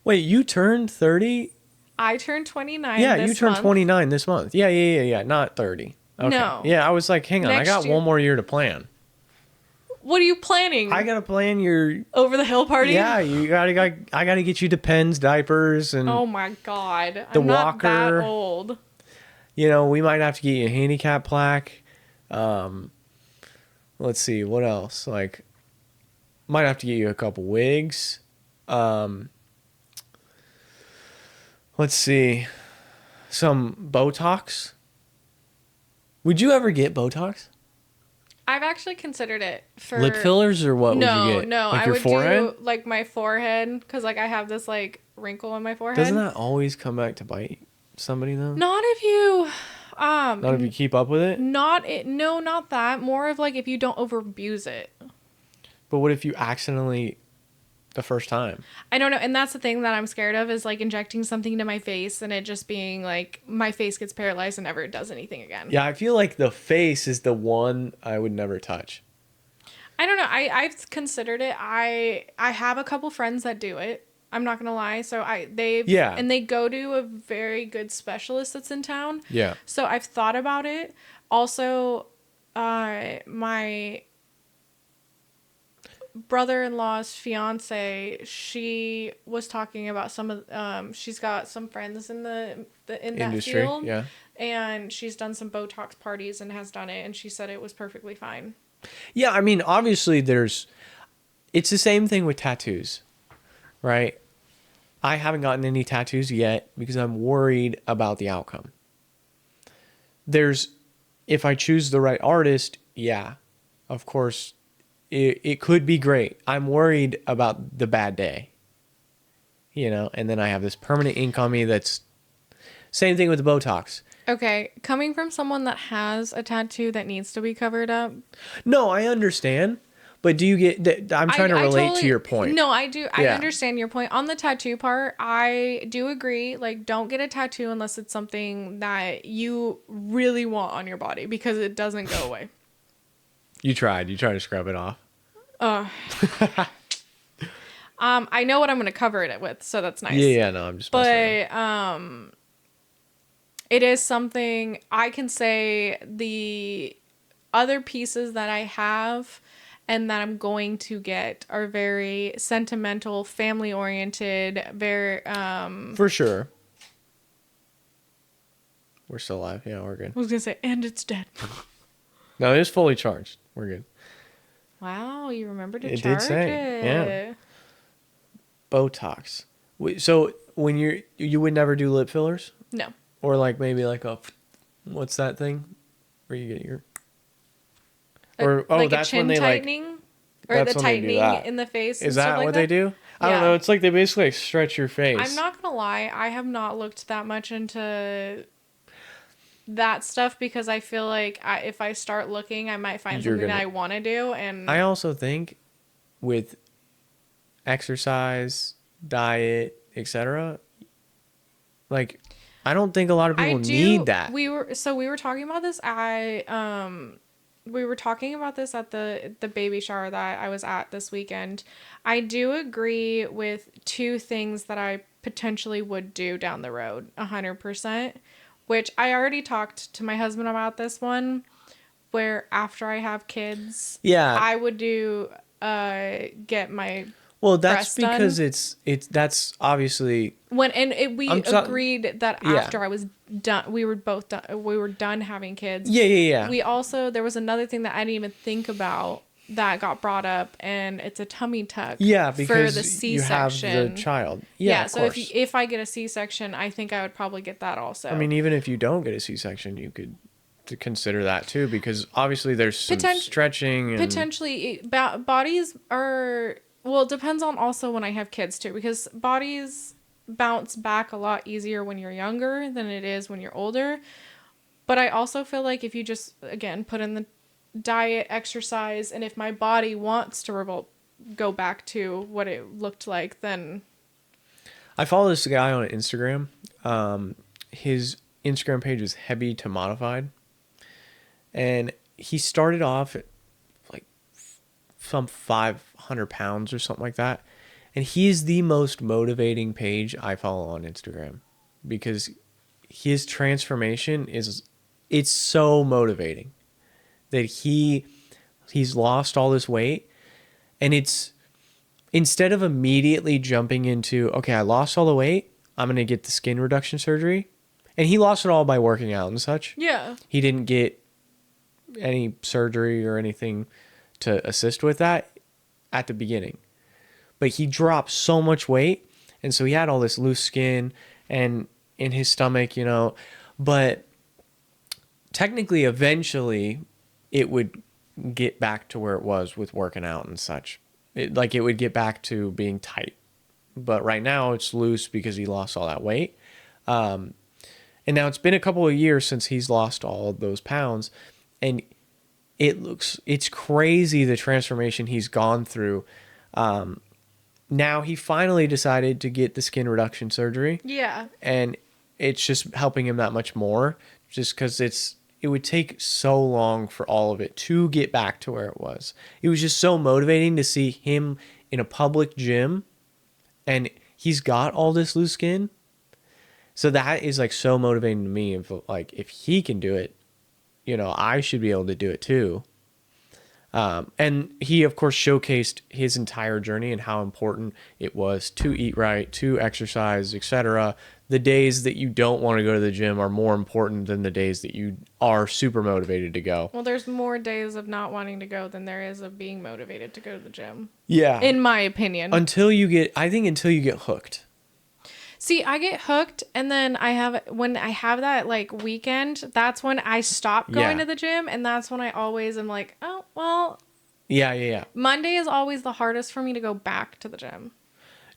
Wait, you turned 30? I turned 29. Yeah, this you turned month. 29 this month. Yeah. Not 30. Okay. No. Yeah, I was like, hang on, I Next got year. one more year to plan. What are you planning? I gotta plan your. Over the hill party? Yeah, I gotta get you Depends diapers and. Oh my god. The I'm not walker. that old. You know, we might have to get you a handicap plaque. Let's see, what else? Like, might have to get you a couple wigs. Let's see, some Botox. Would you ever get Botox? I've actually considered it for Lip fillers or what would you get? No, Like I your would forehead? do like my forehead because like I have this like wrinkle on my forehead. Doesn't that always come back to bite somebody though? Not if you Not if you keep up with it? no, not that. More of like if you don't over abuse it. But what if you accidentally the first time? I don't know, and that's the thing that I'm scared of is like injecting something into my face and it just being like my face gets paralyzed and never does anything again. Yeah, I feel like the face is the one I would never touch. I don't know. I've considered it. I have a couple friends that do it. I'm not gonna lie. So and they go to a very good specialist that's in town. Yeah. So I've thought about it. Also, my brother-in-law's fiance, she was talking about some of she's got some friends in the in that Industry, field. yeah. And she's done some Botox parties and has done it, and she said it was perfectly fine. Yeah, I mean, obviously it's the same thing with tattoos, right? I haven't gotten any tattoos yet because I'm worried about the outcome. If I choose the right artist, yeah, of course, it could be great. I'm worried about the bad day, and then I have this permanent ink on me that's same thing with the Botox. Okay, coming from someone that has a tattoo that needs to be covered up. No, I understand. But do you get I'm trying to relate to your point. No, I do. I Yeah. understand your point. On the tattoo part, I do agree. Like, don't get a tattoo unless it's something that you really want on your body because it doesn't go away. You tried to scrub it off. I know what I'm going to cover it with, so that's nice. Yeah, no, I'm just messing around. But it is something I can say the other pieces that I have and that I'm going to get are very sentimental, family oriented, very For sure. We're still alive. Yeah, we're good. I was going to say and it's dead. No, it is fully charged. We're good. Wow, you remembered to It charge did say, it. yeah. Botox. So when you would never do lip fillers? No. Or like maybe like what's that thing where you get your Like that's a chin when they tightening or that's the when they do tightening that. in the face. Is and stuff that like what they do? I don't Yeah. know. It's like they basically like stretch your face. I'm not gonna lie, I have not looked that much into that stuff because I feel like if I start looking, I might find something that I want to do. And I also think with exercise, diet, etc., like I don't think a lot of people need that. We were talking about this. We were talking about this at the baby shower that I was at this weekend. I do agree with two things that I potentially would do down the road, 100%, which I already talked to my husband about this one, where after I have kids, Yeah. I would do get my Well, that's breast done. because it's that's obviously we agreed that Yeah. after I was done, we were both done. We were done having kids. yeah. We also there was another thing that I didn't even think about that got brought up, and it's a tummy tuck. Yeah, for because the you have C-section. the child. Yeah, of so course. if I get a C-section, I think I would probably get that also. I mean, even if you don't get a C-section, you could to consider that too, because obviously there's some stretching and potentially bodies are well. It depends on also when I have kids too, because bodies bounce back a lot easier when you're younger than it is when you're older. But I also feel like if you just again put in the diet, exercise, and if my body wants to go back to what it looked like, then I follow this guy on Instagram. His Instagram page is Heavy to Modified, and he started off some 500 pounds or something like that. And he's the most motivating page I follow on Instagram because his transformation it's so motivating that he's lost all this weight, and it's instead of immediately jumping into, okay, I lost all the weight, I'm going to get the skin reduction surgery. And he lost it all by working out and such. Yeah. He didn't get any surgery or anything to assist with that at the beginning. But he dropped so much weight, and so he had all this loose skin and in his stomach, you know. But technically, eventually, it would get back to where it was with working out and such. It would get back to being tight. But right now, it's loose because he lost all that weight. And now it's been a couple of years since he's lost all of those pounds, and it's crazy the transformation he's gone through. Now he finally decided to get the skin reduction surgery. Yeah. And it's just helping him that much more, just because it would take so long for all of it to get back to where it was. It was just so motivating to see him in a public gym, and he's got all this loose skin. So that is like so motivating to me. If he can do it, you know, I should be able to do it too. And he, of course, showcased his entire journey and how important it was to eat right, to exercise, etc. The days that you don't want to go to the gym are more important than the days that you are super motivated to go. Well, there's more days of not wanting to go than there is of being motivated to go to the gym. Yeah. In my opinion. Until you get hooked. See, I get hooked, and then when I have that like weekend, that's when I stop going to the gym, and that's when I always am like, oh, well. Yeah. Monday is always the hardest for me to go back to the gym.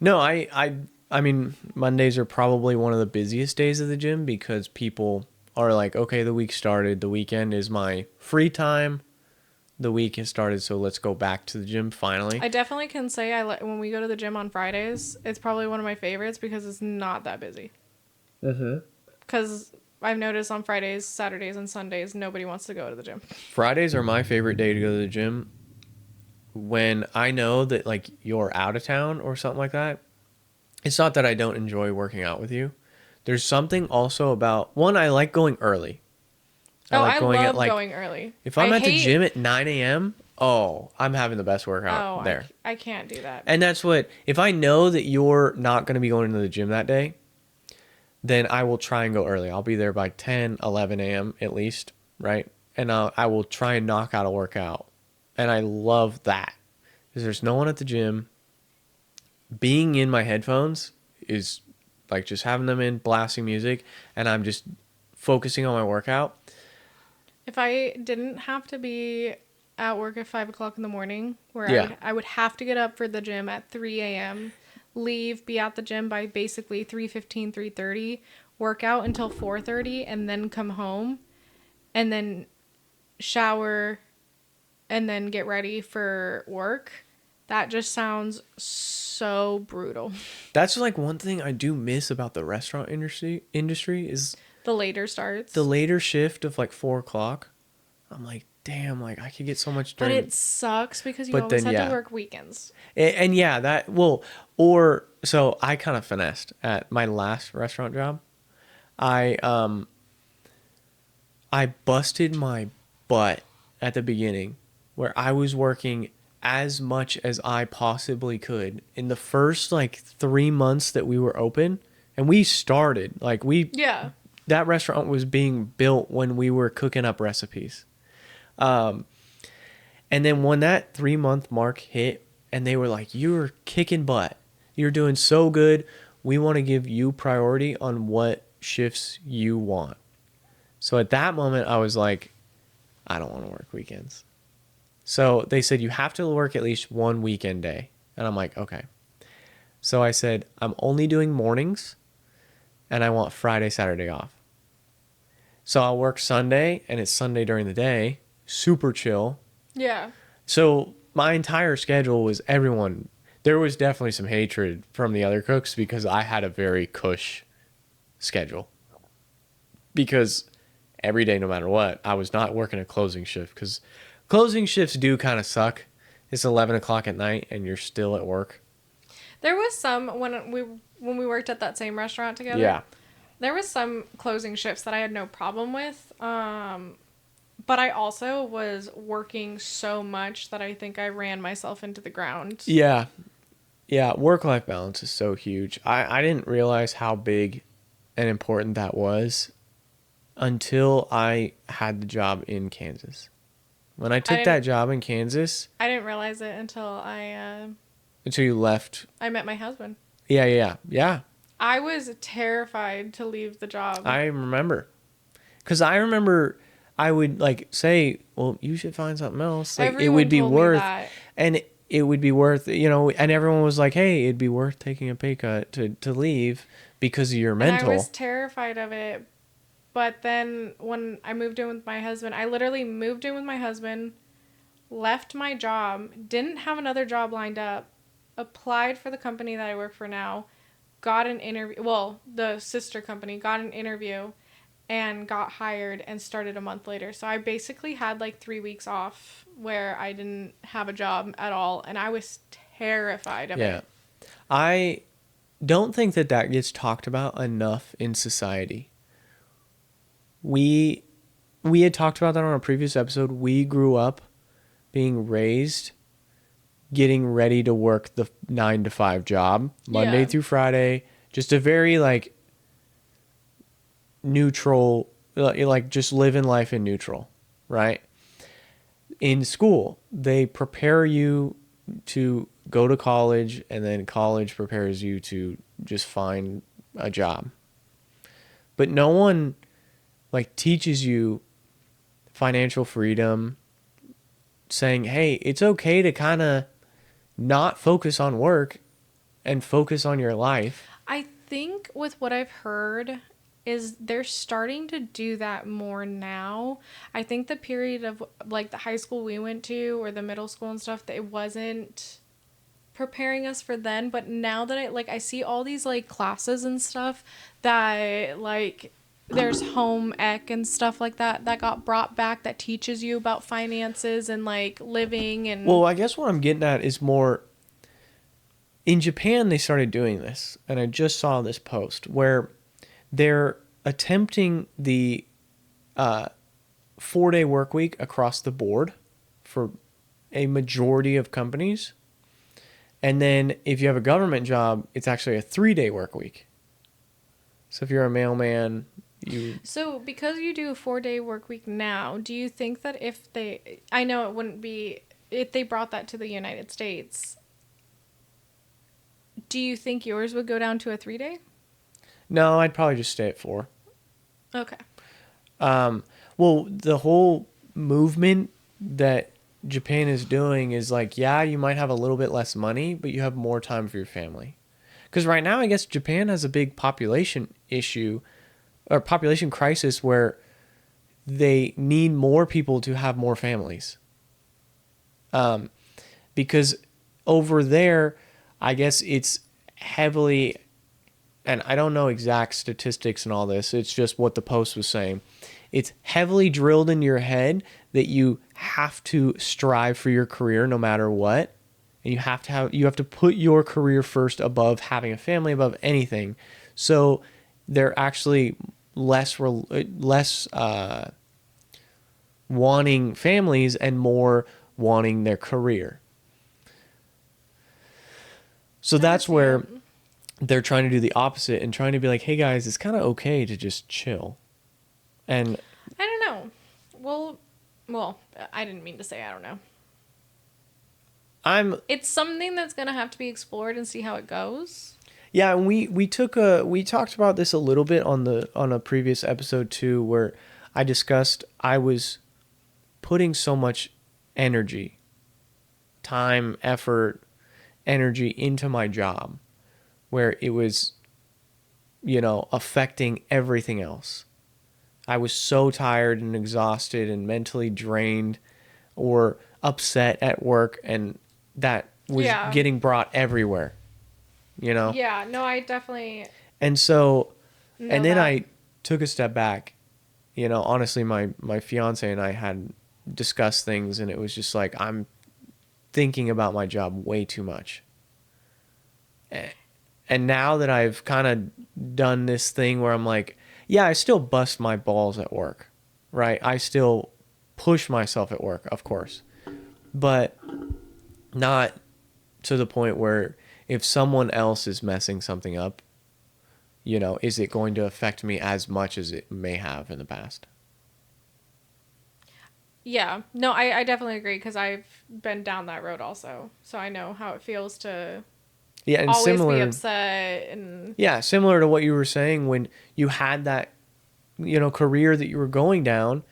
No, I mean, Mondays are probably one of the busiest days of the gym because people are like, okay, the week started, the weekend is my free time. The week has started, so let's go back to the gym finally. I definitely can say when we go to the gym on Fridays, it's probably one of my favorites because it's not that busy. Because I've noticed on Fridays, Saturdays, and Sundays, nobody wants to go to the gym. Fridays are my favorite day to go to the gym when I know that like you're out of town or something like that. It's not that I don't enjoy working out with you. There's something also about, one, I like going early. I love going early. If I'm at the gym at 9 a.m., I'm having the best workout there. I can't do that. And that's if I know that you're not going to be going to the gym that day, then I will try and go early. I'll be there by 10, 11 a.m. at least, right? And I will try and knock out a workout. And I love that because there's no one at the gym. Being in my headphones is like just having them in, blasting music, and I'm just focusing on my workout. If I didn't have to be at work at 5 o'clock in the morning, where I would have to get up for the gym at 3 a.m., leave, be at the gym by basically 3:15, 3:30, work out until 4:30, and then come home, and then shower, and then get ready for work, that just sounds so brutal. That's like one thing I do miss about the restaurant industry is the later starts. The later shift of like 4 o'clock. I'm like, damn, like I could get so much done. But it sucks because you always have to work weekends. And yeah, so I kind of finessed at my last restaurant job. I busted my butt at the beginning where I was working as much as I possibly could in the first like 3 months that we were open. And we started that restaurant was being built when we were cooking up recipes. And then when that 3-month mark hit and they were like, you're kicking butt, you're doing so good, we want to give you priority on what shifts you want. So at that moment I was like, I don't want to work weekends. So they said you have to work at least one weekend day. And I'm like, okay. So I said, I'm only doing mornings and I want Friday, Saturday off. So I'll work Sunday, and it's Sunday during the day. Super chill. Yeah. So my entire schedule was everyone. There was definitely some hatred from the other cooks because I had a very cush schedule. Because every day, no matter what, I was not working a closing shift. Because closing shifts do kind of suck It's 11 o'clock at night and you're still at work. There was some when we worked at that same restaurant together. Yeah. There was some closing shifts that I had no problem with. But I also was working so much that I think I ran myself into the ground. Yeah. Yeah. Work-life balance is so huge. I didn't realize how big and important that was until I had the job in Kansas. When I took that job in Kansas. I didn't realize it until Until you left. I met my husband. Yeah. I was terrified to leave the job. I remember. Because I remember I would like say, well, you should find something else. Like Everyone it would be told me worth, that. and it would be worth, and everyone was like, hey, it'd be worth taking a pay cut to leave because of your mental. And I was terrified of it. But then when I moved in with my husband, I literally moved in with my husband, left my job, didn't have another job lined up, applied for the company that I work for now, got an interview, well, the sister company, got an interview, and got hired and started a month later. So I basically had like 3 weeks off where I didn't have a job at all, and I was terrified of it. I don't think that gets talked about enough in society. We had talked about that on a previous episode. We grew up being raised getting ready to work the 9 to 5 job, Monday through Friday, just a very like neutral, like just living life in neutral, right? In school, they prepare you to go to college, and then college prepares you to just find a job. But no one like teaches you financial freedom, saying, hey, it's okay to kind of not focus on work and focus on your life. I think with what I've heard is they're starting to do that more now. I think the period of like the high school we went to or the middle school and stuff, that it wasn't preparing us for then. But now that I see all these like classes and stuff that like there's home ec and stuff like that got brought back that teaches you about finances and like living and. Well, I guess what I'm getting at is more in Japan, they started doing this, and I just saw this post where they're attempting the 4-day work week across the board for a majority of companies. And then if you have a government job, it's actually a 3-day work week. So if you're a mailman, So because you do a 4-day work week now, do you think that I know it wouldn't be, if they brought that to the United States, do you think yours would go down to a 3-day? No, I'd probably just stay at 4. Okay. Well, the whole movement that Japan is doing is like, yeah, you might have a little bit less money, but you have more time for your family. Because right now, I guess Japan has a big population issue or population crisis where they need more people to have more families. Because over there, I guess it's heavily, and I don't know exact statistics and all this, it's just what the post was saying. It's heavily drilled in your head that you have to strive for your career no matter what. And you have to put your career first above having a family, above anything. So they're actually less wanting families and more wanting their career. So that's where they're trying to do the opposite and trying to be like, hey guys, it's kind of okay to just chill. And I don't know. Well, I didn't mean to say I don't know. It's something that's going to have to be explored and see how it goes. Yeah, and we talked about this a little bit on a previous episode too, where I discussed I was putting so much energy, time, effort, energy into my job where it was, affecting everything else. I was so tired and exhausted and mentally drained or upset at work, and that was getting brought everywhere, Yeah, no, I definitely. And so, and then I took a step back. Honestly, my fiance and I had discussed things, and it was just like, I'm thinking about my job way too much. And now that I've kind of done this thing where I'm like, yeah, I still bust my balls at work, right? I still push myself at work, of course, but not to the point where if someone else is messing something up, is it going to affect me as much as it may have in the past? Yeah. No, I definitely agree because I've been down that road also. So I know how it feels to Yeah, and always similar, be upset and yeah, similar to what you were saying when you had that, career that you were going down,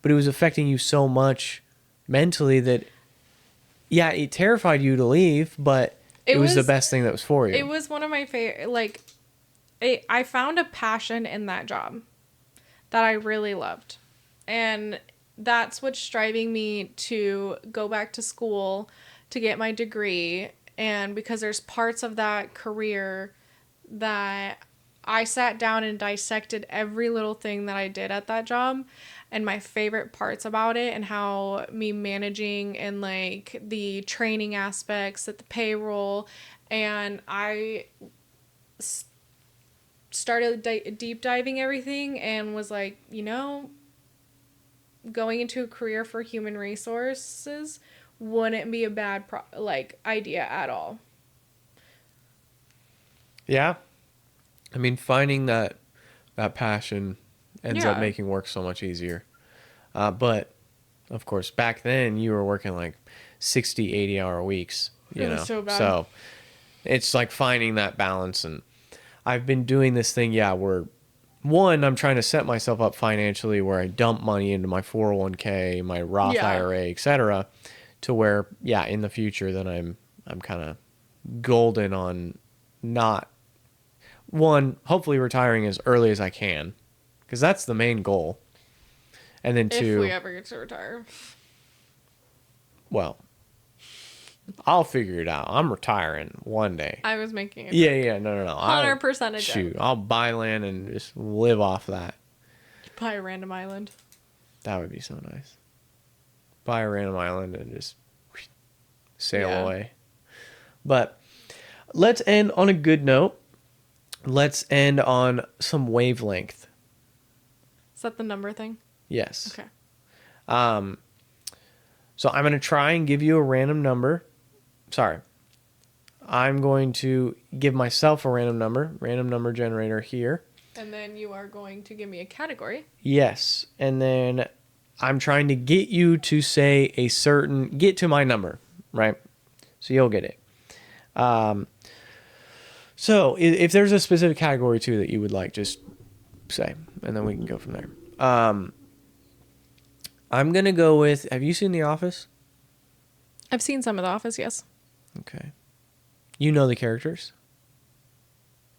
but it was affecting you so much mentally that, yeah, it terrified you to leave, but it was the best thing that was for you. it was one of my favorite, like, I found a passion in that job that I really loved. And that's what's driving me to go back to school to get my degree. And because there's parts of that career that I sat down and dissected every little thing that I did at that job and my favorite parts about it and how me managing and like the training aspects at the payroll. And I started deep diving everything and was like, going into a career for human resources wouldn't be a bad idea at all. Yeah. I mean, finding that passion ends up making work so much easier. But of course, back then you were working like 60, 80-hour weeks, It was so bad. So it's like finding that balance. And I've been doing this thing, where one, I'm trying to set myself up financially where I dump money into my 401k, my Roth IRA, etc., to where, in the future, then I'm kind of golden on not, one, hopefully retiring as early as I can, because that's the main goal. And then two, if we ever get to retire. Well, I'll figure it out. I'm retiring one day. I was making it. Yeah, no. 100% a shoot, I'll buy land and just live off that. Buy a random island. That would be so nice. Buy a random island and just sail away. But let's end on a good note. Let's end on some wavelength. Is that the number thing? Yes. Okay. So I'm going to try and give you a random number. Sorry. I'm going to give myself a random number generator here. And then you are going to give me a category. Yes. And then I'm trying to get you to say get to my number, right? So you'll get it. So if there's a specific category too that you would like, just say, and then we can go from there. I'm going to go with, have you seen The Office? I've seen some of The Office, yes. Okay. You know the characters?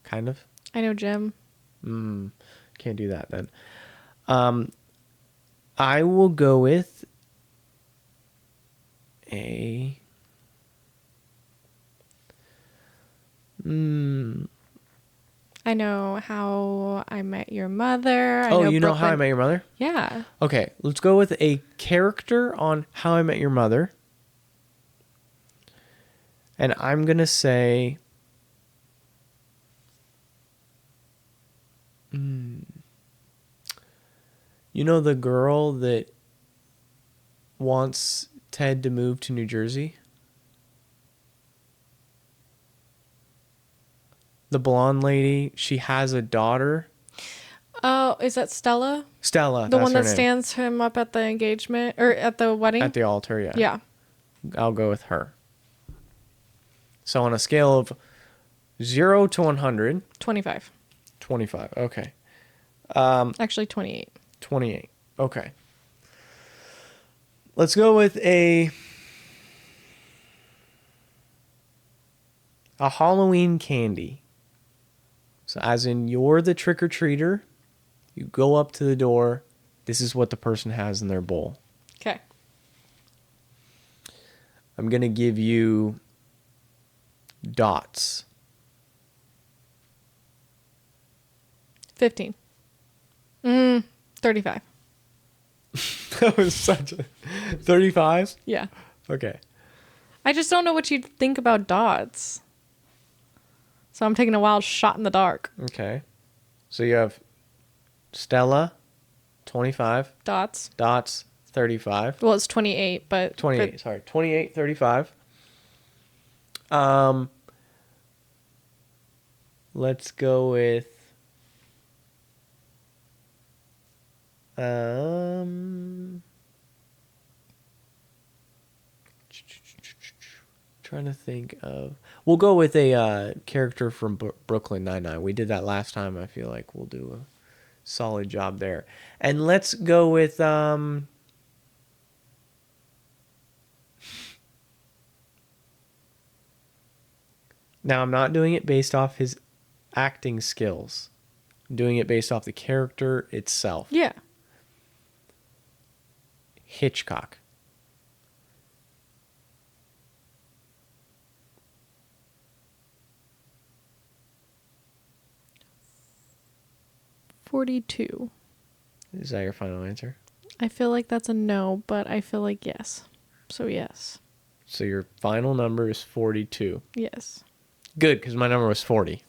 Kind of? I know Jim. Can't do that then. I will go with a... I know How I Met Your Mother. You know How I Met Your Mother? Yeah. Okay, let's go with a character on How I Met Your Mother. And I'm going to say... You know the girl that wants Ted to move to New Jersey? The blonde lady, she has a daughter. Oh, is that Stella? Stella, the that's one her that name. stands him up at the engagement or at the wedding? At the altar, yeah. Yeah. I'll go with her. So on a scale of 0 to 100. 25. 25, okay. Actually, 28. 28, okay. Let's go with a Halloween candy. So as in, you're the trick-or-treater. You go up to the door. This is what the person has in their bowl. Okay. I'm going to give you dots. 15. 35. That was such a... 35? Yeah. Okay. I just don't know what you'd think about dots. So I'm taking a wild shot in the dark. Okay. So you have Stella, 25. Dots. Dots, 35. Well, it's 28, but 28, sorry. 28, 35. Let's go with trying to think of. We'll go with a character from Brooklyn Nine-Nine. We did that last time. I feel like we'll do a solid job there. And let's go with now I'm not doing it based off his acting skills. I'm doing it based off the character itself. yeah. Hitchcock. $42. Is that your final answer? I feel like that's a no, but I feel like yes. So yes. So your final number is 42. Yes. Good, because my number was 40.